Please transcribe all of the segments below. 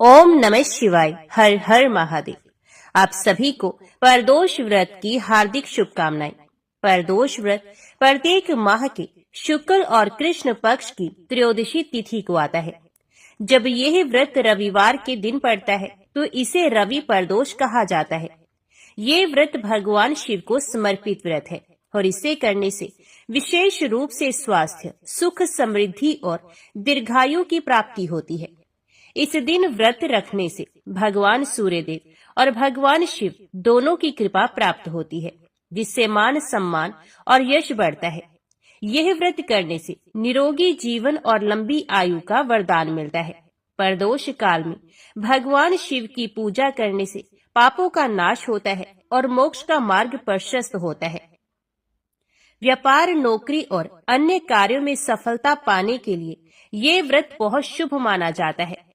ओम नमः शिवाय। हर हर महादेव। आप सभी को प्रदोष व्रत की हार्दिक शुभकामनाएं। प्रदोष व्रत प्रत्येक माह के शुक्ल और कृष्ण पक्ष की त्रयोदशी तिथि को आता है। जब यह व्रत रविवार के दिन पड़ता है तो इसे रवि प्रदोष कहा जाता है। ये व्रत भगवान शिव को समर्पित व्रत है और इसे करने से विशेष रूप से स्वास्थ्य, सुख, समृद्धि और दीर्घायु की प्राप्ति होती है। इस दिन व्रत रखने से भगवान सूर्यदेव और भगवान शिव दोनों की कृपा प्राप्त होती है, जिससे मान सम्मान और यश बढ़ता है। यह व्रत करने से निरोगी जीवन और लंबी आयु का वरदान मिलता है। प्रदोष काल में भगवान शिव की पूजा करने से पापों का नाश होता है और मोक्ष का मार्ग प्रशस्त होता है। व्यापार, नौकरी और अन्य कार्यों में सफलता पाने के लिए ये व्रत बहुत शुभ माना जाता है।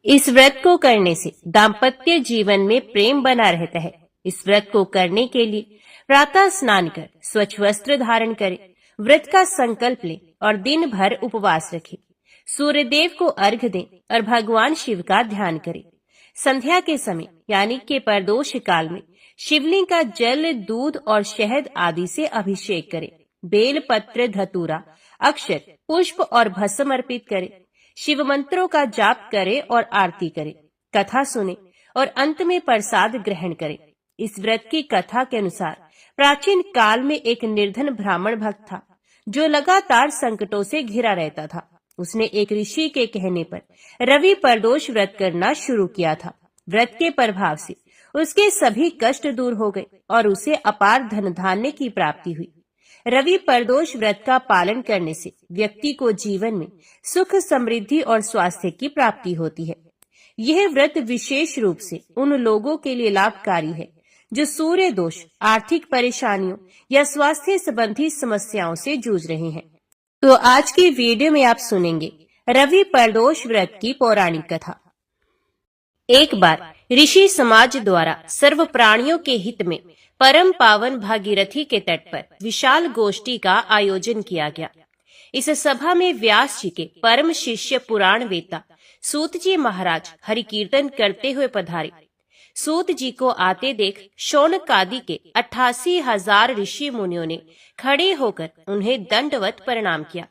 इस व्रत को करने से दाम्पत्य जीवन में प्रेम बना रहता है। इस व्रत को करने के लिए प्रातः स्नान कर स्वच्छ वस्त्र धारण करें, व्रत का संकल्प लें और दिन भर उपवास रखें। सूर्यदेव को अर्घ्य दें और भगवान शिव का ध्यान करें। संध्या के समय यानी कि प्रदोष काल में शिवलिंग का जल, दूध और शहद आदि से अभिषेक करें। बेल पत्र, धतूरा, अक्षत, पुष्प और भस्म अर्पित करें। शिव मंत्रों का जाप करें और आरती करें, कथा सुने और अंत में प्रसाद ग्रहण करें। इस व्रत की कथा के अनुसार प्राचीन काल में एक निर्धन ब्राह्मण भक्त था जो लगातार संकटों से घिरा रहता था। उसने एक ऋषि के कहने पर रवि प्रदोष व्रत करना शुरू किया था। व्रत के प्रभाव से उसके सभी कष्ट दूर हो गए और उसे अपार धन धान्य की प्राप्ति हुई। रवि प्रदोष व्रत का पालन करने से व्यक्ति को जीवन में सुख, समृद्धि और स्वास्थ्य की प्राप्ति होती है। यह व्रत विशेष रूप से उन लोगों के लिए लाभकारी है जो सूर्य दोष, आर्थिक परेशानियों या स्वास्थ्य संबंधी समस्याओं से जूझ रहे हैं। तो आज की वीडियो में आप सुनेंगे रवि प्रदोष व्रत की पौराणिक कथा। एक बार ऋषि समाज द्वारा सर्व प्राणियों के हित में परम पावन भागीरथी के तट पर विशाल गोष्ठी का आयोजन किया गया। इस सभा में व्यास जी के परम शिष्य पुराण वेता सूत जी महाराज हरि कीर्तन करते हुए पधारे। सूत जी को आते देख शौनक आदि के 88,000 ऋषि मुनियों ने खड़े होकर उन्हें दंडवत प्रणाम किया।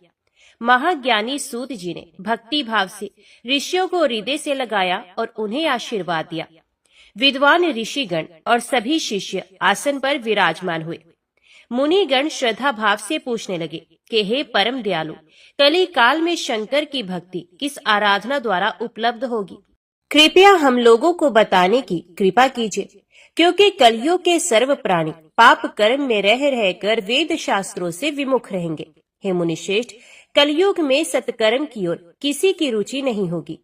महाज्ञानी सूत जी ने भक्ति भाव से ऋषियों को हृदय से लगाया और उन्हें आशीर्वाद दिया। विद्वान ऋषिगण और सभी शिष्य आसन पर विराजमान हुए। मुनिगण श्रद्धा भाव से पूछने लगे कि हे परम दयालु, कली काल में शंकर की भक्ति किस आराधना द्वारा उपलब्ध होगी? कृपया हम लोगों को बताने की कृपा कीजिए, क्योंकि कलयुग के सर्व प्राणी पाप कर्म में रह रहकर वेद शास्त्रों से विमुख रहेंगे। हे मुनिश्रेष्ठ, कलयुग में सत्कर्म की ओर किसी की रुचि नहीं होगी।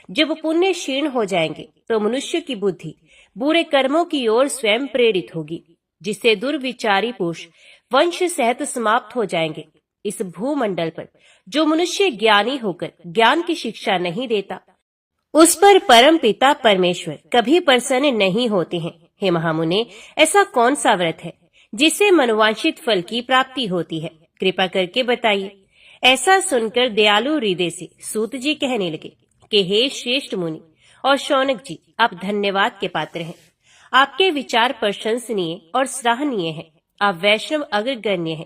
जब पुण्य क्षीण हो जाएंगे तो मनुष्य की बुद्धि बुरे कर्मों की ओर स्वयं प्रेरित होगी, जिससे दुर्विचारी पुरुष वंश सहित समाप्त हो जाएंगे। इस भूमंडल पर जो मनुष्य ज्ञानी होकर ज्ञान की शिक्षा नहीं देता, उस पर परम पिता परमेश्वर कभी प्रसन्न नहीं होते हैं। हे महामुने, ऐसा कौन सा व्रत है जिससे मनोवांछित फल की प्राप्ति होती है? कृपा करके बताइए। ऐसा सुनकर दयालु हृदय से सूत जी कहने लगे कि हे श्रेष्ठ मुनि और शौनक जी, आप धन्यवाद के पात्र हैं। आपके विचार प्रशंसनीय और सराहनीय हैं। आप वैष्णव अग्रगण्य हैं,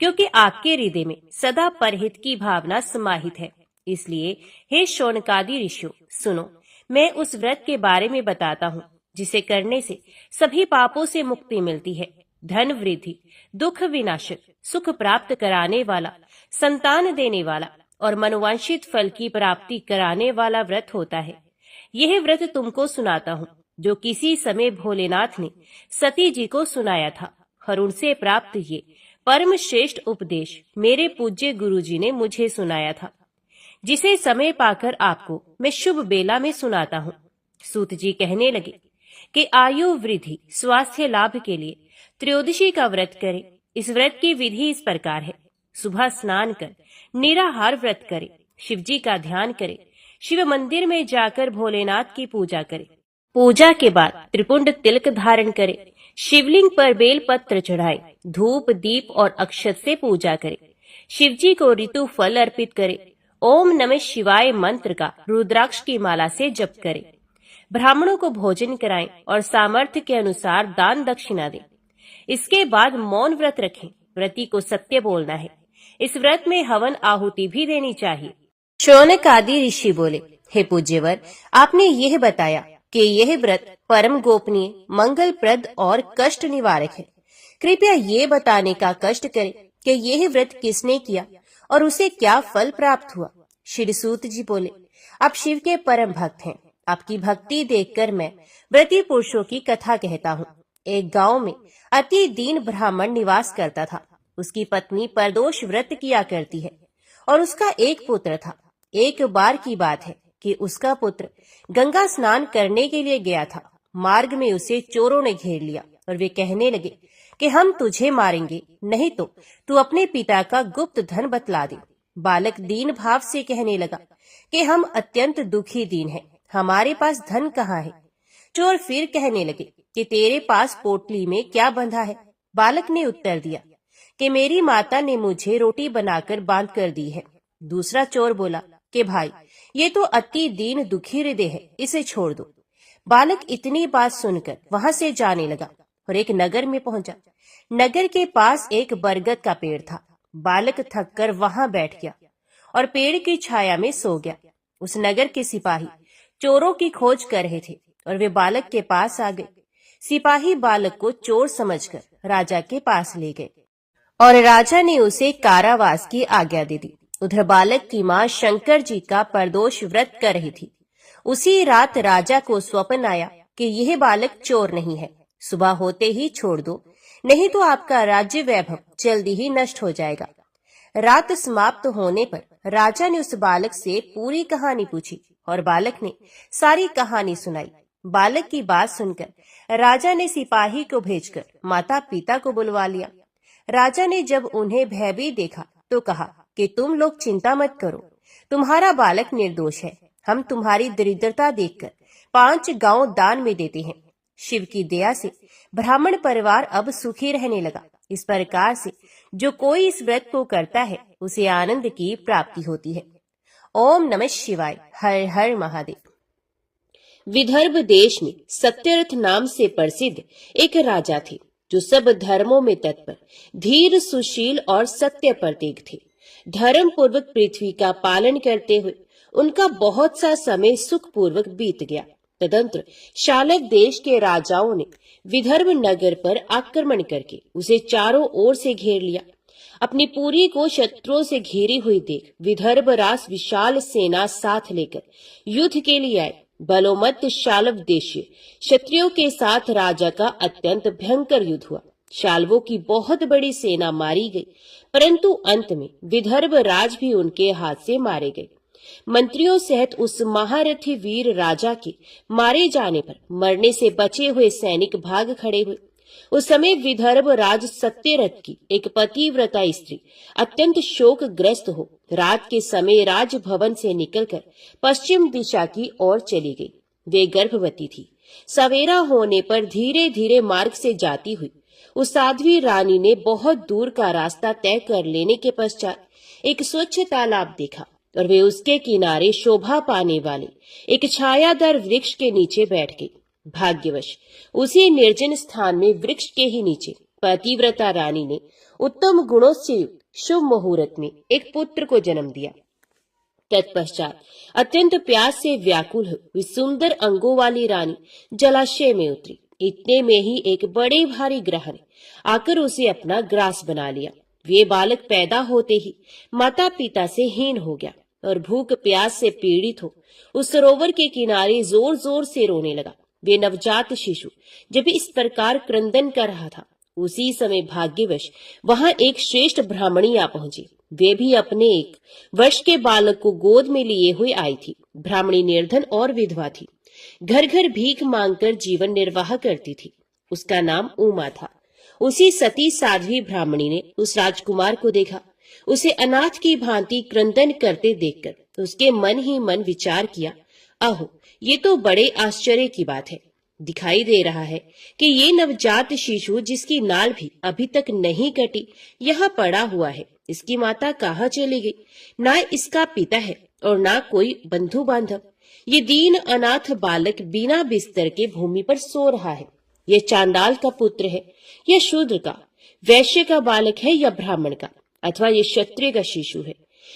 क्योंकि आपके हृदय में सदा परहित की भावना समाहित है। इसलिए हे शौनकादि ऋषियों, सुनो, मैं उस व्रत के बारे में बताता हूँ जिसे करने से सभी पापों से मुक्ति मिलती है। धन वृद्धि, दुख विनाशक, सुख प्राप्त कराने वाला, संतान देने वाला और मनोवांछित फल की प्राप्ति कराने वाला व्रत होता है। यह व्रत तुमको सुनाता हूँ जो किसी समय भोलेनाथ ने सती जी को सुनाया था और उनसे प्राप्त ये परम श्रेष्ठ उपदेश मेरे पूज्य गुरु जी ने मुझे सुनाया था, जिसे समय पाकर आपको मैं शुभ बेला में सुनाता हूँ। सूत जी कहने लगे कि आयु वृद्धि, स्वास्थ्य लाभ के लिए त्रयोदशी का व्रत करें। इस व्रत की विधि इस प्रकार है। सुबह स्नान कर निराहार व्रत करें, शिव जी का ध्यान करें, शिव मंदिर में जाकर भोलेनाथ की पूजा करें। पूजा के बाद त्रिपुंड तिलक धारण करें, शिवलिंग पर बेल पत्र चढ़ाएं, धूप, दीप और अक्षत से पूजा करें। शिव जी को ऋतु फल अर्पित करें, ओम नमः शिवाय मंत्र का रुद्राक्ष की माला से जप करें। ब्राह्मणों को भोजन कराएं और सामर्थ्य के अनुसार दान दक्षिणा दें। इसके बाद मौन व्रत रखें। व्रती को सत्य बोलना है। इस व्रत में हवन आहुति भी देनी चाहिए। शौनक आदि ऋषि बोले, हे पूज्यवर, आपने यह बताया कि यह व्रत परम गोपनीय, मंगलप्रद और कष्ट निवारक है। कृपया ये बताने का कष्ट करें कि यह व्रत किसने किया और उसे क्या फल प्राप्त हुआ। श्री सूत जी बोले, आप शिव के परम भक्त हैं। आपकी भक्ति देखकर मैं व्रती पुरुषों की कथा कहता हूँ। एक गांव में अति दीन ब्राह्मण निवास करता था। उसकी पत्नी परदोष व्रत किया करती है और उसका एक पुत्र था। एक बार की बात है कि उसका पुत्र गंगा स्नान करने के लिए गया था। मार्ग में उसे चोरों ने घेर लिया और वे कहने लगे कि हम तुझे मारेंगे, नहीं तो तू अपने पिता का गुप्त धन बतला दे। बालक दीन भाव से कहने लगा कि हम अत्यंत दुखी दीन हैं, हमारे पास धन कहाँ है। चोर फिर कहने लगे कि तेरे पास पोटली में क्या बंधा है। बालक ने उत्तर दिया कि मेरी माता ने मुझे रोटी बनाकर बांध कर दी है। दूसरा चोर बोला कि भाई, ये तो अति दीन दुखी हृदय है, इसे छोड़ दो। बालक इतनी बात सुनकर वहां से जाने लगा और एक नगर में पहुंचा। नगर के पास एक बरगद का पेड़ था। बालक थककर वहां बैठ गया और पेड़ की छाया में सो गया। उस नगर के सिपाही चोरों की खोज कर रहे थे और वे बालक के पास आ गए। सिपाही बालक को चोर समझकर राजा के पास ले गए और राजा ने उसे कारावास की आज्ञा दे दी। उधर बालक की माँ शंकर जी का परदोष व्रत कर रही थी। उसी रात राजा को स्वप्न आया कि यह बालक चोर नहीं है, सुबह होते ही छोड़ दो, नहीं तो आपका राज्य वैभव जल्दी ही नष्ट हो जाएगा। रात समाप्त होने पर राजा ने उस बालक से पूरी कहानी पूछी और बालक ने सारी कहानी सुनाई। बालक की बात सुनकर राजा ने सिपाही को भेजकर माता पिता को बुलवा लिया। राजा ने जब उन्हें भयभीत देखा तो कहा कि तुम लोग चिंता मत करो, तुम्हारा बालक निर्दोष है। हम तुम्हारी दरिद्रता देखकर 5 गांव दान में देते हैं। शिव की दया से ब्राह्मण परिवार अब सुखी रहने लगा। इस प्रकार से जो कोई इस व्रत को करता है उसे आनंद की प्राप्ति होती है। ओम नमः शिवाय। हर हर महादेव। विदर्भ देश में सत्यरथ नाम से प्रसिद्ध एक राजा थे जो सब धर्मों में तत्पर, धीर, सुशील और सत्य प्रतीक थे। धर्म पूर्वक पृथ्वी का पालन करते हुए उनका बहुत सा समय सुख पूर्वक बीत गया। तदंतर शालक देश के राजाओं ने विदर्भ नगर पर आक्रमण करके उसे चारों ओर से घेर लिया। अपनी पुरी को शत्रुओं से घेरी हुई देख विदर्भ राज विशाल सेना साथ लेकर युद्ध के लिए आए। बलोमत्त शाल्व देशीय क्षत्रियों के साथ राजा का अत्यंत भयंकर युद्ध हुआ। शाल्वों की बहुत बड़ी सेना मारी गई, परंतु अंत में विदर्भ राज भी उनके हाथ से मारे गए। मंत्रियों सहित उस महारथी वीर राजा के मारे जाने पर मरने से बचे हुए सैनिक भाग खड़े हुए। उस समय विदर्भ राज सत्यरथ की एक पतिव्रता स्त्री अत्यंत शोकग्रस्त हो रात के समय राजभवन से निकलकर पश्चिम दिशा की ओर चली गई। वे गर्भवती थी। सवेरा होने पर धीरे धीरे मार्ग से जाती हुई उस साध्वी रानी ने बहुत दूर का रास्ता तय कर लेने के पश्चात एक स्वच्छ तालाब देखा और वे उसके किनारे शोभा पाने वाले एक छायादार वृक्ष के नीचे बैठ गई। भाग्यवश उसी निर्जन स्थान में वृक्ष के ही नीचे पतिव्रता रानी ने उत्तम गुणों से युक्त शुभ मुहूर्त में एक पुत्र को जन्म दिया। तत्पश्चात अत्यंत प्यास से व्याकुल हुई सुंदर अंगों वाली रानी जलाशय में उतरी। इतने में ही एक बड़े भारी ग्रह ने आकर उसे अपना ग्रास बना लिया। वे बालक पैदा होते ही माता पिता से हीन हो गया और भूख प्यास से पीड़ित हो उस सरोवर के किनारे जोर जोर से रोने लगा। वे नवजात शिशु जब इस प्रकार क्रंदन कर रहा था, उसी समय भाग्यवश वहां एक श्रेष्ठ ब्राह्मणी आ पहुंची। वे भी अपने 1 वर्ष के बालक को गोद में लिए हुए आई थी। ब्राह्मणी निर्धन और विधवा थी। घर घर भीख मांगकर जीवन निर्वाह करती थी। उसका नाम उमा था। उसी सती साध्वी ब्राह्मणी ने उस राजकुमार को देखा। उसे अनाथ की भांति क्रंदन करते देखकर उसके मन ही मन विचार किया, अहो, ये तो बड़े आश्चर्य की बात है। दिखाई दे रहा है कि ये नवजात शिशु जिसकी नाल भी अभी तक नहीं कटी यहाँ पड़ा हुआ है। इसकी माता कहाँ चली गई? ना इसका पिता है और ना कोई बंधु बांधव। ये दीन अनाथ बालक बिना बिस्तर के भूमि पर सो रहा है। ये चांडाल का पुत्र है या शूद्र का, वैश्य का बालक है या ब्राह्मण का, अथवा ये क्षत्रिय का शिशु है?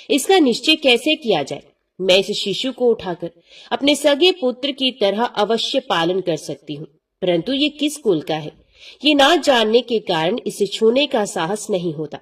इसका निश्चय कैसे किया जाए? मैं इस शिशु को उठाकर अपने सगे पुत्र की तरह अवश्य पालन कर सकती हूँ, परंतु ये किस कुल का है, ये ना जानने के कारण इसे छूने का साहस नहीं होता।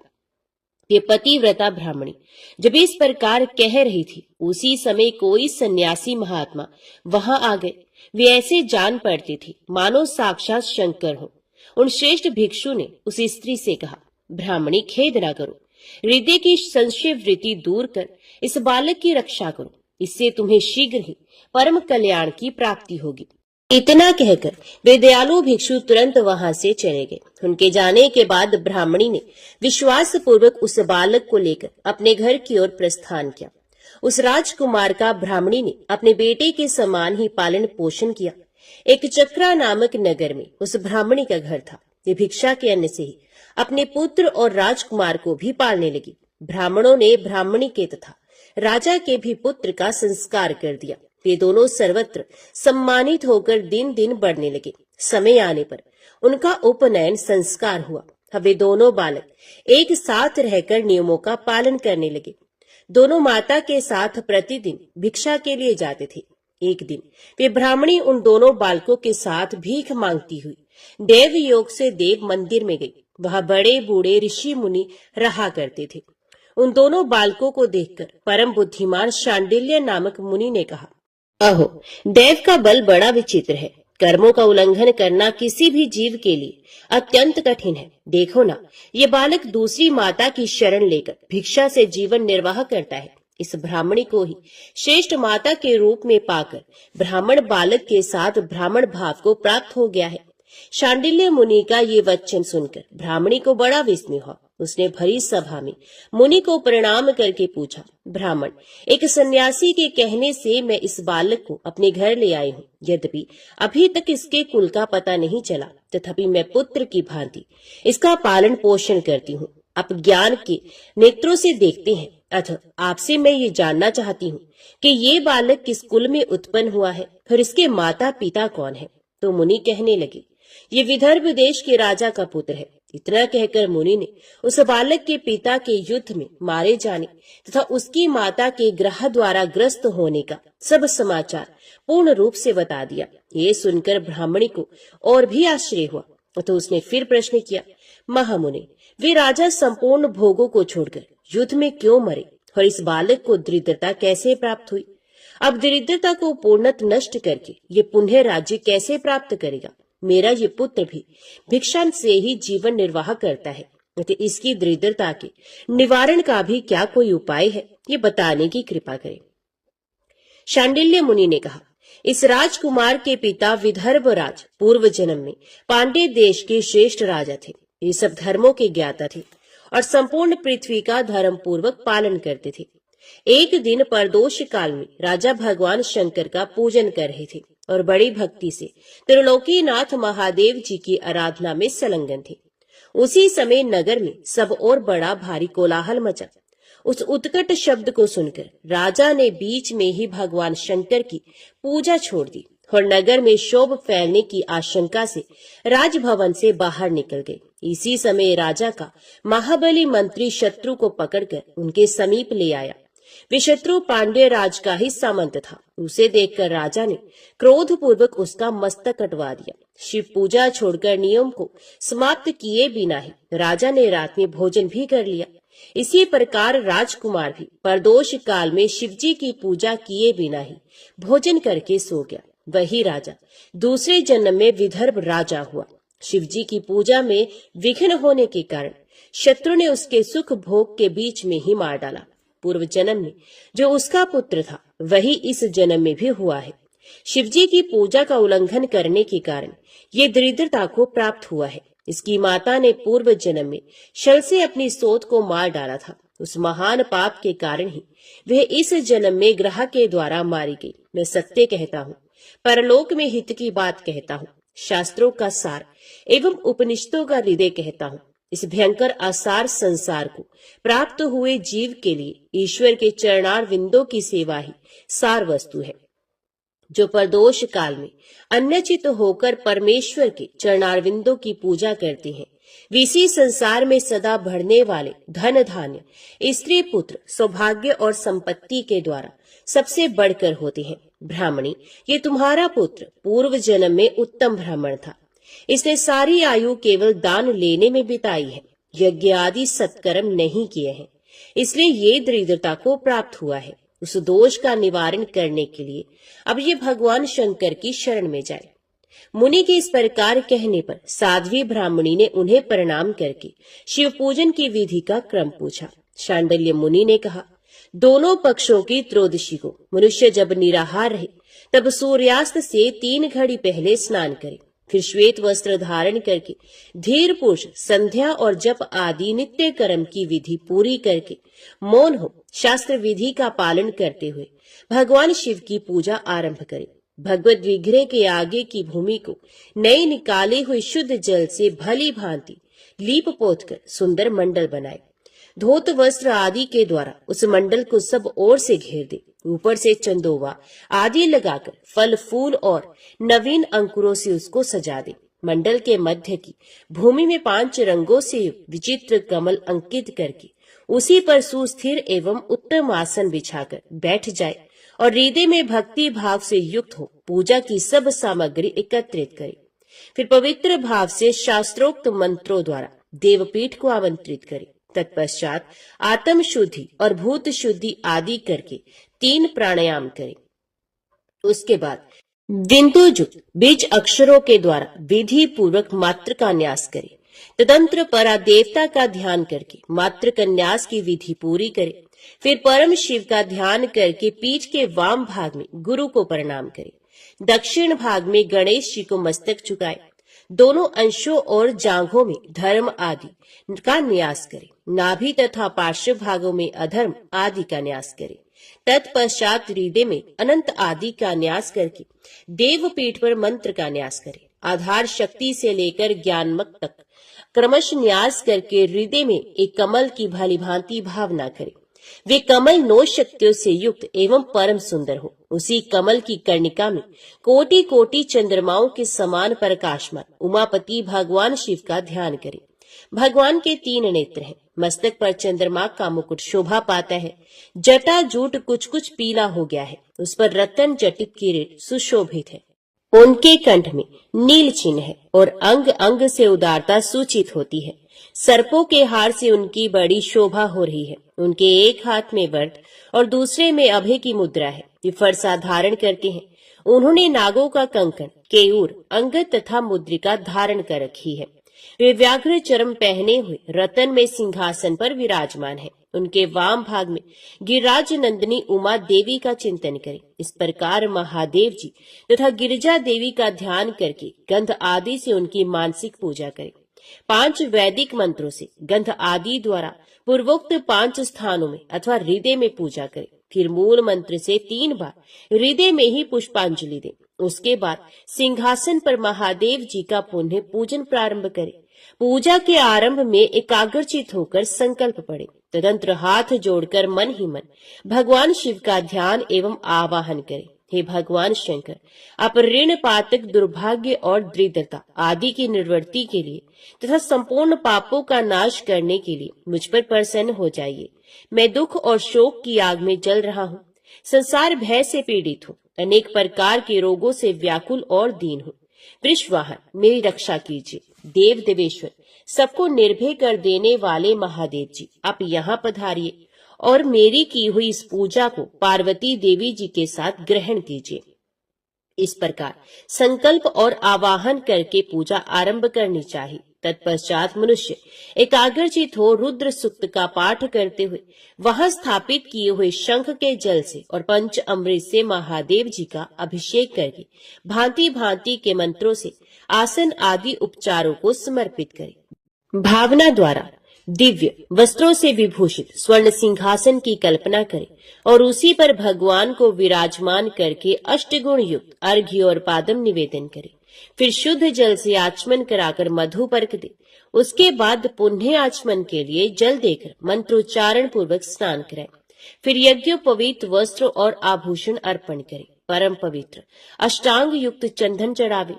ये पतिव्रता ब्राह्मणी जब इस प्रकार कह रही थी, उसी समय कोई सन्यासी महात्मा वहां आ गए। वे ऐसे जान पड़ते थे मानो साक्षात शंकर हो। उन श्रेष्ठ भिक्षु ने उस स्त्री से कहा, ब्राह्मणी खेद ना करो, हृदय की संशय वृत्ति दूर कर इस बालक की रक्षा करो, इससे तुम्हें शीघ्र ही परम कल्याण की प्राप्ति होगी। इतना कहकर वे दयालु भिक्षु तुरंत वहां से चले गए। उनके जाने के बाद ब्राह्मणी ने विश्वास पूर्वक उस बालक को लेकर अपने घर की ओर प्रस्थान किया। उस राजकुमार का ब्राह्मणी ने अपने बेटे के समान ही पालन पोषण किया। एक चक्रा नामक नगर में उस ब्राह्मणी का घर था। ये भिक्षा के अन्न से ही अपने पुत्र और राजकुमार को भी पालने लगी। ब्राह्मणों ने ब्राह्मणी के तथा राजा के भी पुत्र का संस्कार कर दिया। वे दोनों सर्वत्र सम्मानित होकर दिन दिन बढ़ने लगे। समय आने पर उनका उपनयन संस्कार हुआ। अब वे दोनों बालक एक साथ रहकर नियमों का पालन करने लगे। दोनों माता के साथ प्रतिदिन भिक्षा के लिए जाते थे। एक दिन वे ब्राह्मणी उन दोनों बालकों के साथ भीख मांगती हुई देव योग से देव मंदिर में गई। वहां बड़े बूढ़े ऋषि मुनि रहा करते थे। उन दोनों बालकों को देखकर परम बुद्धिमान शांडिल्य नामक मुनि ने कहा, अहो, देव का बल बड़ा विचित्र है। कर्मों का उल्लंघन करना किसी भी जीव के लिए अत्यंत कठिन है। देखो ना, ये बालक दूसरी माता की शरण लेकर भिक्षा से जीवन निर्वाह करता है। इस ब्राह्मणी को ही श्रेष्ठ माता के रूप में पाकर ब्राह्मण बालक के साथ ब्राह्मण भाव को प्राप्त हो गया है। शांडिल्य मुनि का ये वचन सुनकर ब्राह्मणी को बड़ा विस्मय हुआ। उसने भरी सभा में मुनि को प्रणाम करके पूछा, ब्राह्मण, एक सन्यासी के कहने से मैं इस बालक को अपने घर ले आई हूँ। यद्यपि अभी तक इसके कुल का पता नहीं चला, तथापि मैं पुत्र की भांति इसका पालन पोषण करती हूँ। आप ज्ञान के नेत्रों से देखते हैं, अतः आपसे मैं ये जानना चाहती हूँ कि ये बालक किस कुल में उत्पन्न हुआ है और इसके माता पिता कौन है? तो मुनि कहने लगे, ये विदर्भ देश के राजा का पुत्र है। इतना कहकर मुनि ने उस बालक के पिता के युद्ध में मारे जाने तथा उसकी माता के ग्रह द्वारा ग्रस्त होने का सब समाचार पूर्ण रूप से बता दिया। ये सुनकर ब्राह्मणी को और भी आश्चर्य हुआ। तो उसने फिर प्रश्न किया, महामुनि, वे राजा संपूर्ण भोगों को छोड़कर युद्ध में क्यों मरे और इस बालक को दरिद्रता कैसे प्राप्त हुई? अब दरिद्रता को पूर्णतः नष्ट करके ये पुनः राज्य कैसे प्राप्त करेगा? मेरा ये पुत्र भी भिक्षा से ही जीवन निर्वाह करता है, तो इसकी दरिद्रता के निवारण का भी क्या कोई उपाय है? ये बताने की कृपा करें। शांडिल्य मुनि ने कहा, इस राजकुमार के पिता विदर्भ राज पूर्व जन्म में पांड्य देश के श्रेष्ठ राजा थे। ये सब धर्मों के ज्ञाता थे और संपूर्ण पृथ्वी का धर्म पूर्वक पालन करते थे। एक दिन प्रदोष काल में राजा भगवान शंकर का पूजन कर रहे थे और बड़ी भक्ति से त्रिलोकीनाथ महादेव जी की आराधना में संलग्न थे। उसी समय नगर में सब और बड़ा भारी कोलाहल मचा। उस उत्कट शब्द को सुनकर राजा ने बीच में ही भगवान शंकर की पूजा छोड़ दी और नगर में शोभ फैलने की आशंका से राजभवन से बाहर निकल गए। इसी समय राजा का महाबली मंत्री शत्रु को पकड़कर उनके समीप ले आया। वे शत्रु पांड्य राज का ही सामंत था। उसे देखकर राजा ने क्रोध पूर्वक उसका मस्तक कटवा दिया। शिव पूजा छोड़कर नियम को समाप्त किए बिना ही राजा ने रात में भोजन भी कर लिया। इसी प्रकार राजकुमार भी प्रदोष काल में शिवजी की पूजा किए बिना ही भोजन करके सो गया। वही राजा दूसरे जन्म में विदर्भ राजा हुआ। शिवजी की पूजा में विघ्न होने के कारण शत्रु ने उसके सुख भोग के बीच में ही मार डाला। पूर्व जन्म में जो उसका पुत्र था वही इस जन्म में भी हुआ है। शिवजी की पूजा का उल्लंघन करने के कारण ये दरिद्रता को प्राप्त हुआ है। इसकी माता ने पूर्व जन्म में शल से अपनी सोत को मार डाला था। उस महान पाप के कारण ही वह इस जन्म में ग्रह के द्वारा मारी गई। मैं सत्य कहता हूँ, परलोक में हित की बात कहता हूँ, शास्त्रों का सार एवं उपनिषदों का हृदय कहता हूँ। इस भयंकर आसार संसार को प्राप्त हुए जीव के लिए ईश्वर के चरणार विंदों की सेवा ही सार वस्तु है। जो परदोष काल में अन्यचित होकर परमेश्वर के चरणारविंदों की पूजा करते हैं, वे इसी संसार में सदा बढ़ने वाले धन धान्य, स्त्री पुत्र, सौभाग्य और संपत्ति के द्वारा सबसे बढ़कर होते हैं। ब्राह्मणी, ये तुम्हारा पुत्र पूर्व जन्म में उत्तम ब्राह्मण था। इसने सारी आयु केवल दान लेने में बिताई है, यज्ञ आदि सत्कर्म नहीं किए हैं, इसलिए ये दरिद्रता को प्राप्त हुआ है। उस दोष का निवारण करने के लिए अब ये भगवान शंकर की शरण में जाए। मुनि के इस प्रकार कहने पर साध्वी ब्राह्मणी ने उन्हें प्रणाम करके शिव पूजन की विधि का क्रम पूछा। शांडिल्य मुनि ने कहा, दोनों पक्षों की त्रयोदशी को मनुष्य जब निराहार रहे तब सूर्यास्त से 3 घड़ी पहले स्नान करे, फिर श्वेत वस्त्र धारण करके धीर पुरुष संध्या और जप आदि नित्य कर्म की विधि पूरी करके मौन हो शास्त्र विधि का पालन करते हुए भगवान शिव की पूजा आरंभ करे। भगवत विग्रह के आगे की भूमि को नए निकाले हुए शुद्ध जल से भली भांति लीप पोत कर सुंदर मंडल बनाए। धोत वस्त्र आदि के द्वारा उस मंडल को सब ओर से घेर दे। ऊपर से चंदोवा आदि लगाकर फल फूल और नवीन अंकुरों से उसको सजा दे। मंडल के मध्य की भूमि में 5 रंगों से विचित्र कमल अंकित करके उसी पर सुस्थिर एवं उत्तम आसन बिछाकर बैठ जाए और हृदय में भक्ति भाव से युक्त हो पूजा की सब सामग्री एकत्रित करे। फिर पवित्र भाव से शास्त्रोक्त मंत्रों द्वारा देवपीठ को आमंत्रित करे। तत्पश्चात आत्म शुद्धि और भूत शुद्धि आदि करके 3 प्राणायाम करे। उसके बाद बिंदुयुक्त बीज अक्षरों के द्वारा विधि पूर्वक मात्र का न्यास करे। तदंतर परा देवता का ध्यान करके मात्र का न्यास की विधि पूरी करे। फिर परम शिव का ध्यान करके पीठ के वाम भाग में गुरु को प्रणाम करे। दक्षिण भाग में गणेश जी को मस्तक झुकाए। दोनों अंशों और जांघों में धर्म आदि का न्यास करे। नाभि तथा पार्श्व भागों में अधर्म आदि का न्यास करे। तत्पश्चात हृदय में अनंत आदि का न्यास करके देवपीठ पर मंत्र का न्यास करे। आधार शक्ति से लेकर ज्ञानमक तक क्रमश न्यास करके हृदय में एक कमल की भली भांति भावना करे। वे कमल 9 शक्तियों से युक्त एवं परम सुंदर हो। उसी कमल की कर्णिका में कोटि कोटि चंद्रमाओं के समान प्रकाशमान उमापति भगवान शिव का ध्यान करे। भगवान के 3 नेत्र हैं। मस्तक पर चंद्रमा का मुकुट शोभा पाता है। जटा जूट कुछ कुछ पीला हो गया है। उस पर रतन जटित किरीट सुशोभित है। उनके कंठ में नील चिन्ह है और अंग अंग से उदारता सूचित होती है। सर्पों के हार से उनकी बड़ी शोभा हो रही है। उनके एक हाथ में वरद और दूसरे में अभय की मुद्रा है। वे फरसा धारण करते हैं। उन्होंने नागों का कंकण, केयूर, अंगद तथा मुद्रिका धारण कर रखी है। वे व्याघ्र चरम पहने हुए रतन में सिंहासन पर विराजमान है। उनके वाम भाग में गिरिराज नंदिनी उमा देवी का चिंतन करें। इस प्रकार महादेव जी तथा गिरिजा देवी का ध्यान करके गंध आदि से उनकी मानसिक पूजा करें। 5 वैदिक मंत्रों से गंध आदि द्वारा पूर्वोक्त 5 स्थानों में अथवा हृदय में पूजा करें। फिर मूल मंत्र से 3 बार हृदय में ही पुष्पांजलि दें। उसके बाद सिंहासन पर महादेव जी का पुनः पूजन प्रारंभ करें। पूजा के आरंभ में एकाग्रचित होकर संकल्प पड़े। तदंतर हाथ जोड़कर मन ही मन भगवान शिव का ध्यान एवं आवाहन करें। हे भगवान शंकर, आप ऋण पातक दुर्भाग्य और दरिद्रता आदि की निवृत्ति के लिए तथा संपूर्ण पापों का नाश करने के लिए मुझ पर प्रसन्न हो जाइए। मैं दुख और शोक की आग में जल रहा हूँ। संसार भय से पीड़ित हूँ। अनेक प्रकार के रोगों से व्याकुल और दीन हूँ। वृषवाहन, मेरी रक्षा कीजिए। देव देवेश्वर, सबको निर्भय कर देने वाले महादेव जी, आप यहाँ पधारिए और मेरी की हुई इस पूजा को पार्वती देवी जी के साथ ग्रहण कीजिए। इस प्रकार संकल्प और आवाहन करके पूजा आरंभ करनी चाहिए। तत्पश्चात मनुष्य एकाग्रचित हो रुद्र सूक्त का पाठ करते हुए वहां स्थापित किए हुए शंख के जल से और पंच अमृत से महादेव जी का अभिषेक करके भांति भांति के मंत्रों से आसन आदि उपचारों को समर्पित करे। भावना द्वारा दिव्य वस्त्रों से विभूषित स्वर्ण सिंहासन की कल्पना करें और उसी पर भगवान को विराजमान करके अष्टगुण युक्त अर्घ्य और पादम निवेदन करें। फिर शुद्ध जल से आचमन कराकर मधु पर्क दे। उसके बाद पुण्य आचमन के लिए जल देकर मंत्रोच्चारण पूर्वक स्नान कराएं। फिर यज्ञोपवीत वस्त्र और आभूषण अर्पण करें। परम पवित्र अष्टांग युक्त चंदन चढ़ावे।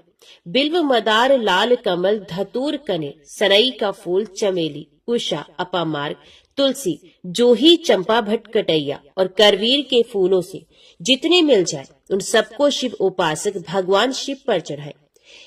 बिल्व, मदार, लाल कमल, धतूर, कने, सनई का फूल, चमेली, उषा, अपामार्ग, तुलसी, जोही, चंपा, भटकटैया और करवीर के फूलों से जितने मिल जाए उन सबको शिव उपासक भगवान शिव पर चढ़ाए।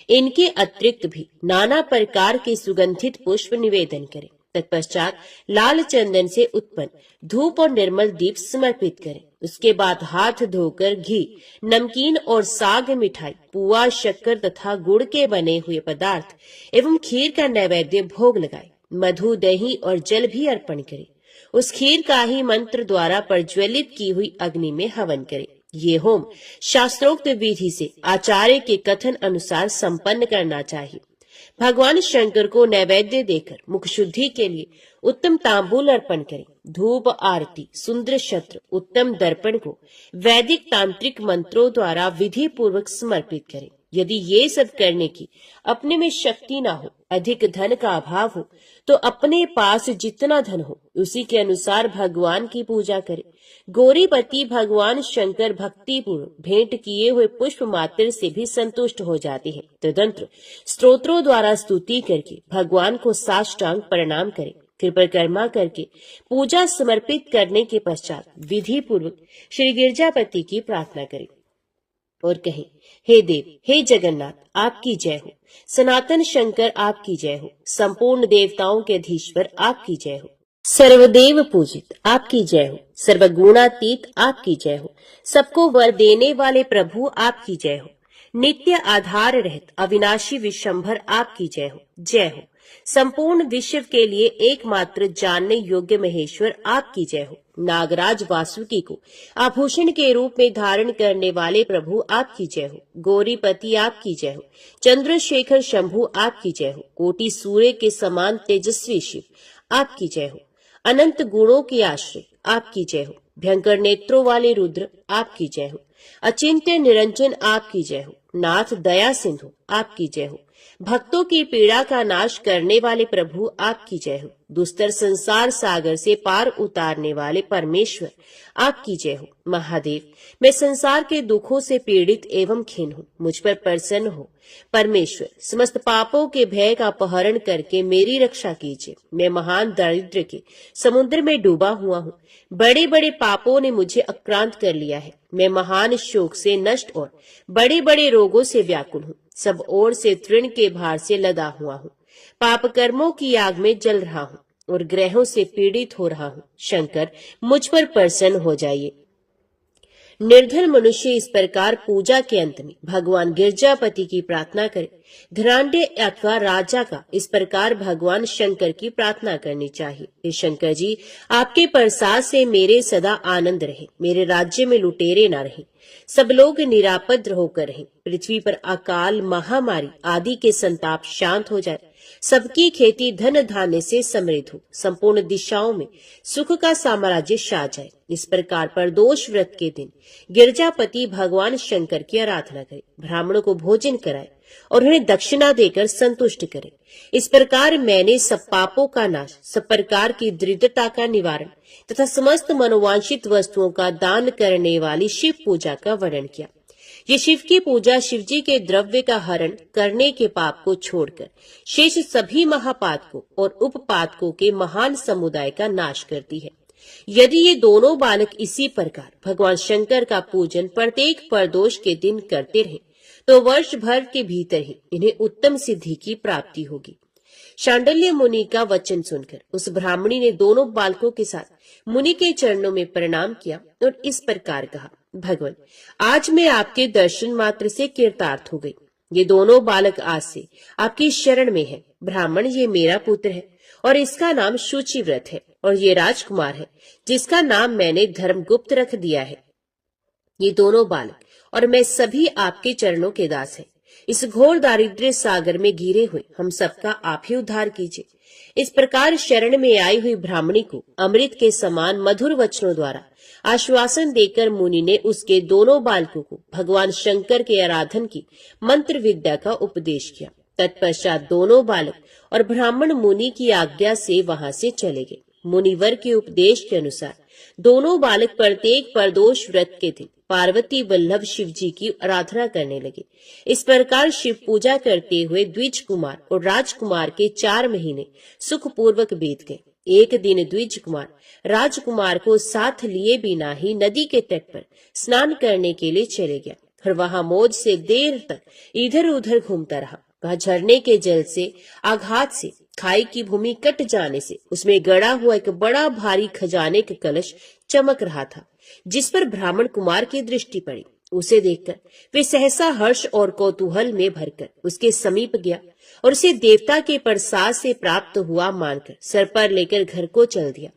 इनके अतिरिक्त भी नाना प्रकार के सुगंधित पुष्प निवेदन करें। तत्पश्चात लाल चंदन से उत्पन्न धूप और निर्मल दीप समर्पित करें। उसके बाद हाथ धोकर घी, नमकीन और साग, मिठाई, पुआ, शक्कर तथा गुड़ के बने हुए पदार्थ एवं खीर का नैवेद्य भोग लगाए। मधु, दही और जल भी अर्पण करें। उस खीर का ही मंत्र द्वारा प्रज्वलित की हुई अग्नि में हवन करें। ये होम शास्त्रोक्त विधि से आचार्य के कथन अनुसार संपन्न करना चाहिए। भगवान शंकर को नैवेद्य देकर मुख शुद्धि के लिए उत्तम तांबूल अर्पण करें। धूप, आरती, सुंदर शस्त्र, उत्तम दर्पण को वैदिक तांत्रिक मंत्रों द्वारा विधि पूर्वक समर्पित करें। यदि ये सब करने की अपने में शक्ति ना हो, अधिक धन का अभाव हो, तो अपने पास जितना धन हो उसी के अनुसार भगवान की पूजा करें। गौरीपति भगवान शंकर भक्ति पूर्व भेंट किए हुए पुष्प मात्र से भी संतुष्ट हो जाते हैं। तदंतर स्तोत्रों द्वारा स्तुति करके भगवान को साष्टांग प्रणाम करें। फिर परिक्रमा करके पूजा समर्पित करने के पश्चात विधि पूर्वक श्री गिरजापति की प्रार्थना करें और कहें, हे देव, हे जगन्नाथ, आपकी जय हो। सनातन शंकर आपकी जय हो। संपूर्ण देवताओं के अधीश्वर आपकी जय हो। सर्वदेव पूजित आपकी जय हो। सर्वगुणातीत आपकी जय हो। सबको वर देने वाले प्रभु आपकी जय हो। नित्य आधार रहित अविनाशी विशंभर आपकी जय हो। जय हो। संपूर्ण विश्व के लिए एकमात्र जानने योग्य महेश्वर आपकी जय हो। नागराज वासुकी को आभूषण के रूप में धारण करने वाले प्रभु आपकी जय हो। गौरीपति आपकी जय हो। चंद्रशेखर शंभु आपकी जय हो। कोटि सूर्य के समान तेजस्वी शिव आपकी जय हो। अनंत गुणों के आश्रय आपकी जय हो। भयंकर नेत्रों वाले रुद्र आपकी जय हो। अचिंत्य निरंजन आपकी जय हो। नाथ दया सिंधु आपकी जय हो। भक्तों की पीड़ा का नाश करने वाले प्रभु आपकी जय हो। दुस्तर संसार सागर से पार उतारने वाले परमेश्वर आपकी जय हो। महादेव, मैं संसार के दुखों से पीड़ित एवं खिन्न हूँ, मुझ पर प्रसन्न हो। परमेश्वर, समस्त पापों के भय का अपहरण करके मेरी रक्षा कीजिए। मैं महान दारिद्र्य के समुद्र में डूबा हुआ हूँ। बड़े बड़े पापों ने मुझे आक्रांत कर लिया है। मैं महान शोक से नष्ट और बड़े बड़े रोगों से व्याकुल हूँ। सब ओर से तृण के भार से लदा हुआ हूँ। पाप कर्मों की आग में जल रहा हूँ और ग्रहों से पीड़ित हो रहा हूँ। शंकर, मुझ पर प्रसन्न हो जाइए। निर्धन मनुष्य इस प्रकार पूजा के अंत में भगवान गिरजापति की प्रार्थना करे। धनाढ्य अथवा राजा का इस प्रकार भगवान शंकर की प्रार्थना करनी चाहिए। हे शंकर जी, आपके प्रसाद से मेरे सदा आनंद रहे। मेरे राज्य में लुटेरे न रहे। सब लोग निरापद होकर रहें। पृथ्वी पर अकाल, महामारी आदि के संताप शांत हो जाए। सबकी खेती धन धान्य से समृद्ध हो। संपूर्ण दिशाओं में सुख का साम्राज्य छा जाए। इस प्रकार प्रदोष व्रत के दिन गिरजापति भगवान शंकर की आराधना करे। ब्राह्मणों को भोजन कराए और उन्हें दक्षिणा देकर संतुष्ट करे। इस प्रकार मैंने सब पापों का नाश, सब प्रकार की दरिद्रता का निवारण तथा समस्त मनोवांछित वस्तुओं का दान करने वाली शिव पूजा का वर्णन किया। ये शिव की पूजा शिव जी के द्रव्य का हरण करने के पाप को छोड़कर शेष सभी महापातकों और उपपातकों के महान समुदाय का नाश करती है। यदि ये दोनों बालक इसी प्रकार भगवान शंकर का पूजन प्रत्येक प्रदोष के दिन करते रहे तो वर्ष भर के भीतर ही इन्हें उत्तम सिद्धि की प्राप्ति होगी। शांडिल्य मुनि का वचन सुनकर उस ब्राह्मणी ने दोनों बालकों के साथ मुनि के चरणों में प्रणाम किया और इस प्रकार कहा, भगवान, आज मैं आपके दर्शन मात्र से कृतार्थ हो गई। ये दोनों बालक आज से आपकी शरण में है। ब्राह्मण, ये मेरा पुत्र है और इसका नाम शुचिव्रत है और ये राजकुमार है जिसका नाम मैंने धर्मगुप्त रख दिया है। ये दोनों बालक और मैं सभी आपके चरणों के दास हैं। इस घोर दारिद्र्य सागर में घिरे हुए हम सबका आप ही उद्धार कीजिए। इस प्रकार शरण में आई हुई ब्राह्मणी को अमृत के समान मधुर वचनों द्वारा आश्वासन देकर मुनि ने उसके दोनों बालकों को भगवान शंकर के आराधन की मंत्र विद्या का उपदेश किया। तत्पश्चात दोनों बालक और ब्राह्मण मुनि की आज्ञा से वहां से चले गए। मुनिवर के उपदेश के अनुसार दोनों बालक प्रत्येक प्रदोष व्रत के दिन पार्वती वल्लभ शिव जी की आराधना करने लगे। इस प्रकार शिव पूजा करते हुए द्विज कुमार और राजकुमार के 4 महीने सुखपूर्वक बीत गए। एक दिन द्विज कुमार राजकुमार को साथ लिए बिना ही नदी के तट पर स्नान करने के लिए चले गया और वहां मौज से देर तक इधर उधर घूमता रहा। वह झरने के जल से आघात से खाई की भूमि कट जाने से उसमें गड़ा हुआ एक बड़ा भारी खजाने का कलश चमक रहा था, जिस पर ब्राह्मण कुमार की दृष्टि पड़ी। उसे देखकर वे सहसा हर्ष और कौतूहल में भरकर उसके समीप गया और उसे देवता के प्रसाद से प्राप्त हुआ मानकर सर पर लेकर घर को चल दिया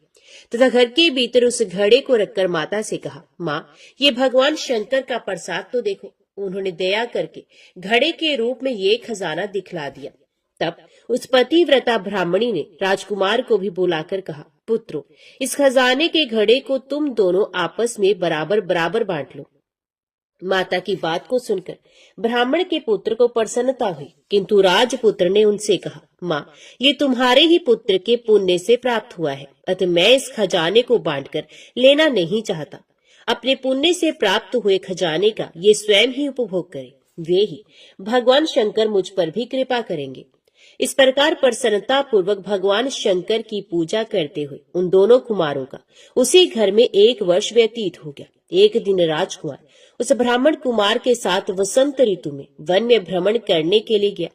तथा घर के भीतर उस घड़े को रखकर माता से कहा, माँ, ये भगवान शंकर का प्रसाद तो देखो। उन्होंने दया करके घड़े के रूप में ये खजाना दिखला दिया। तब उस पतिव्रता ब्राह्मणी ने राजकुमार को भी बुलाकर कहा, पुत्रो, इस खजाने के घड़े को तुम दोनों आपस में बराबर बराबर बांट लो। माता की बात को सुनकर ब्राह्मण के पुत्र को प्रसन्नता हुई, किंतु राजपुत्र ने उनसे कहा, माँ, ये तुम्हारे ही पुत्र के पुण्य से प्राप्त हुआ है, अतः मैं इस खजाने को बांटकर लेना नहीं चाहता। अपने पुण्य से प्राप्त हुए खजाने का ये स्वयं ही उपभोग करे, वे ही भगवान शंकर मुझ पर भी कृपा करेंगे। इस प्रकार प्रसन्नता पूर्वक भगवान शंकर की पूजा करते हुए उन दोनों कुमारों का उसी घर में 1 वर्ष व्यतीत हो गया। एक दिन राजकुमार उस ब्राह्मण कुमार के साथ वसंत ऋतु में वन में भ्रमण करने के लिए गया।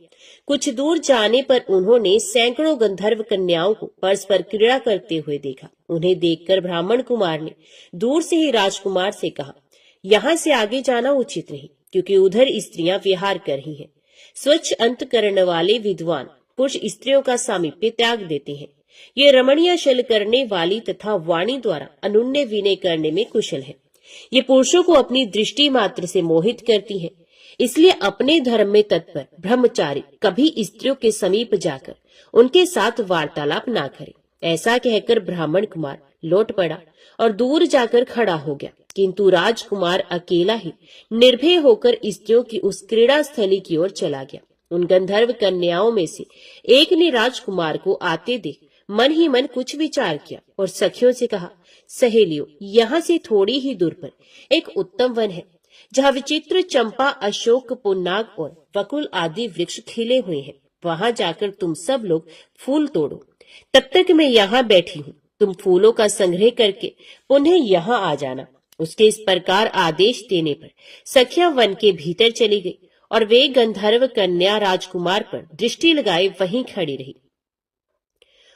कुछ दूर जाने पर उन्होंने सैकड़ों गंधर्व कन्याओं को परस्पर क्रीड़ा करते हुए देखा। उन्हें देखकर ब्राह्मण कुमार ने दूर से ही राजकुमार से कहा, यहाँ से आगे जाना उचित नहीं, क्योंकि उधर स्त्रियां विहार कर रही हैं। स्वच्छ अंतकरण वाले विद्वान पुरुष स्त्रियों का सामीप्य त्याग देते हैं। ये रमणीय छल करने वाली तथा वाणी द्वारा अनुन्य विनय करने में कुशल है। ये पुरुषों को अपनी दृष्टि मात्र से मोहित करती है, इसलिए अपने धर्म में तत्पर ब्रह्मचारी कभी स्त्रियों के समीप जाकर उनके साथ वार्तालाप ना करे। ऐसा कहकर ब्राह्मण कुमार लौट पड़ा और दूर जाकर खड़ा हो गया, किंतु राजकुमार अकेला ही निर्भय होकर स्त्रियों की उस क्रीड़ा स्थली की ओर चला गया। उन गंधर्व कन्याओं में से एक ने राजकुमार को आते देख मन ही मन कुछ विचार किया और सखियों से कहा, सहेलियों, यहाँ से थोड़ी ही दूर पर एक उत्तम वन है, जहाँ विचित्र चंपा, अशोक, पुन्नाग और बकुल आदि वृक्ष खिले हुए हैं। वहां जाकर तुम सब लोग फूल तोड़ो, तब तक मैं यहाँ बैठी हूँ। तुम फूलों का संग्रह करके पुनः यहाँ आ जाना। उसके इस प्रकार आदेश देने पर सखियां वन के भीतर चली गई और वे गंधर्व कन्या राजकुमार पर दृष्टि लगाए वहीं खड़ी रही।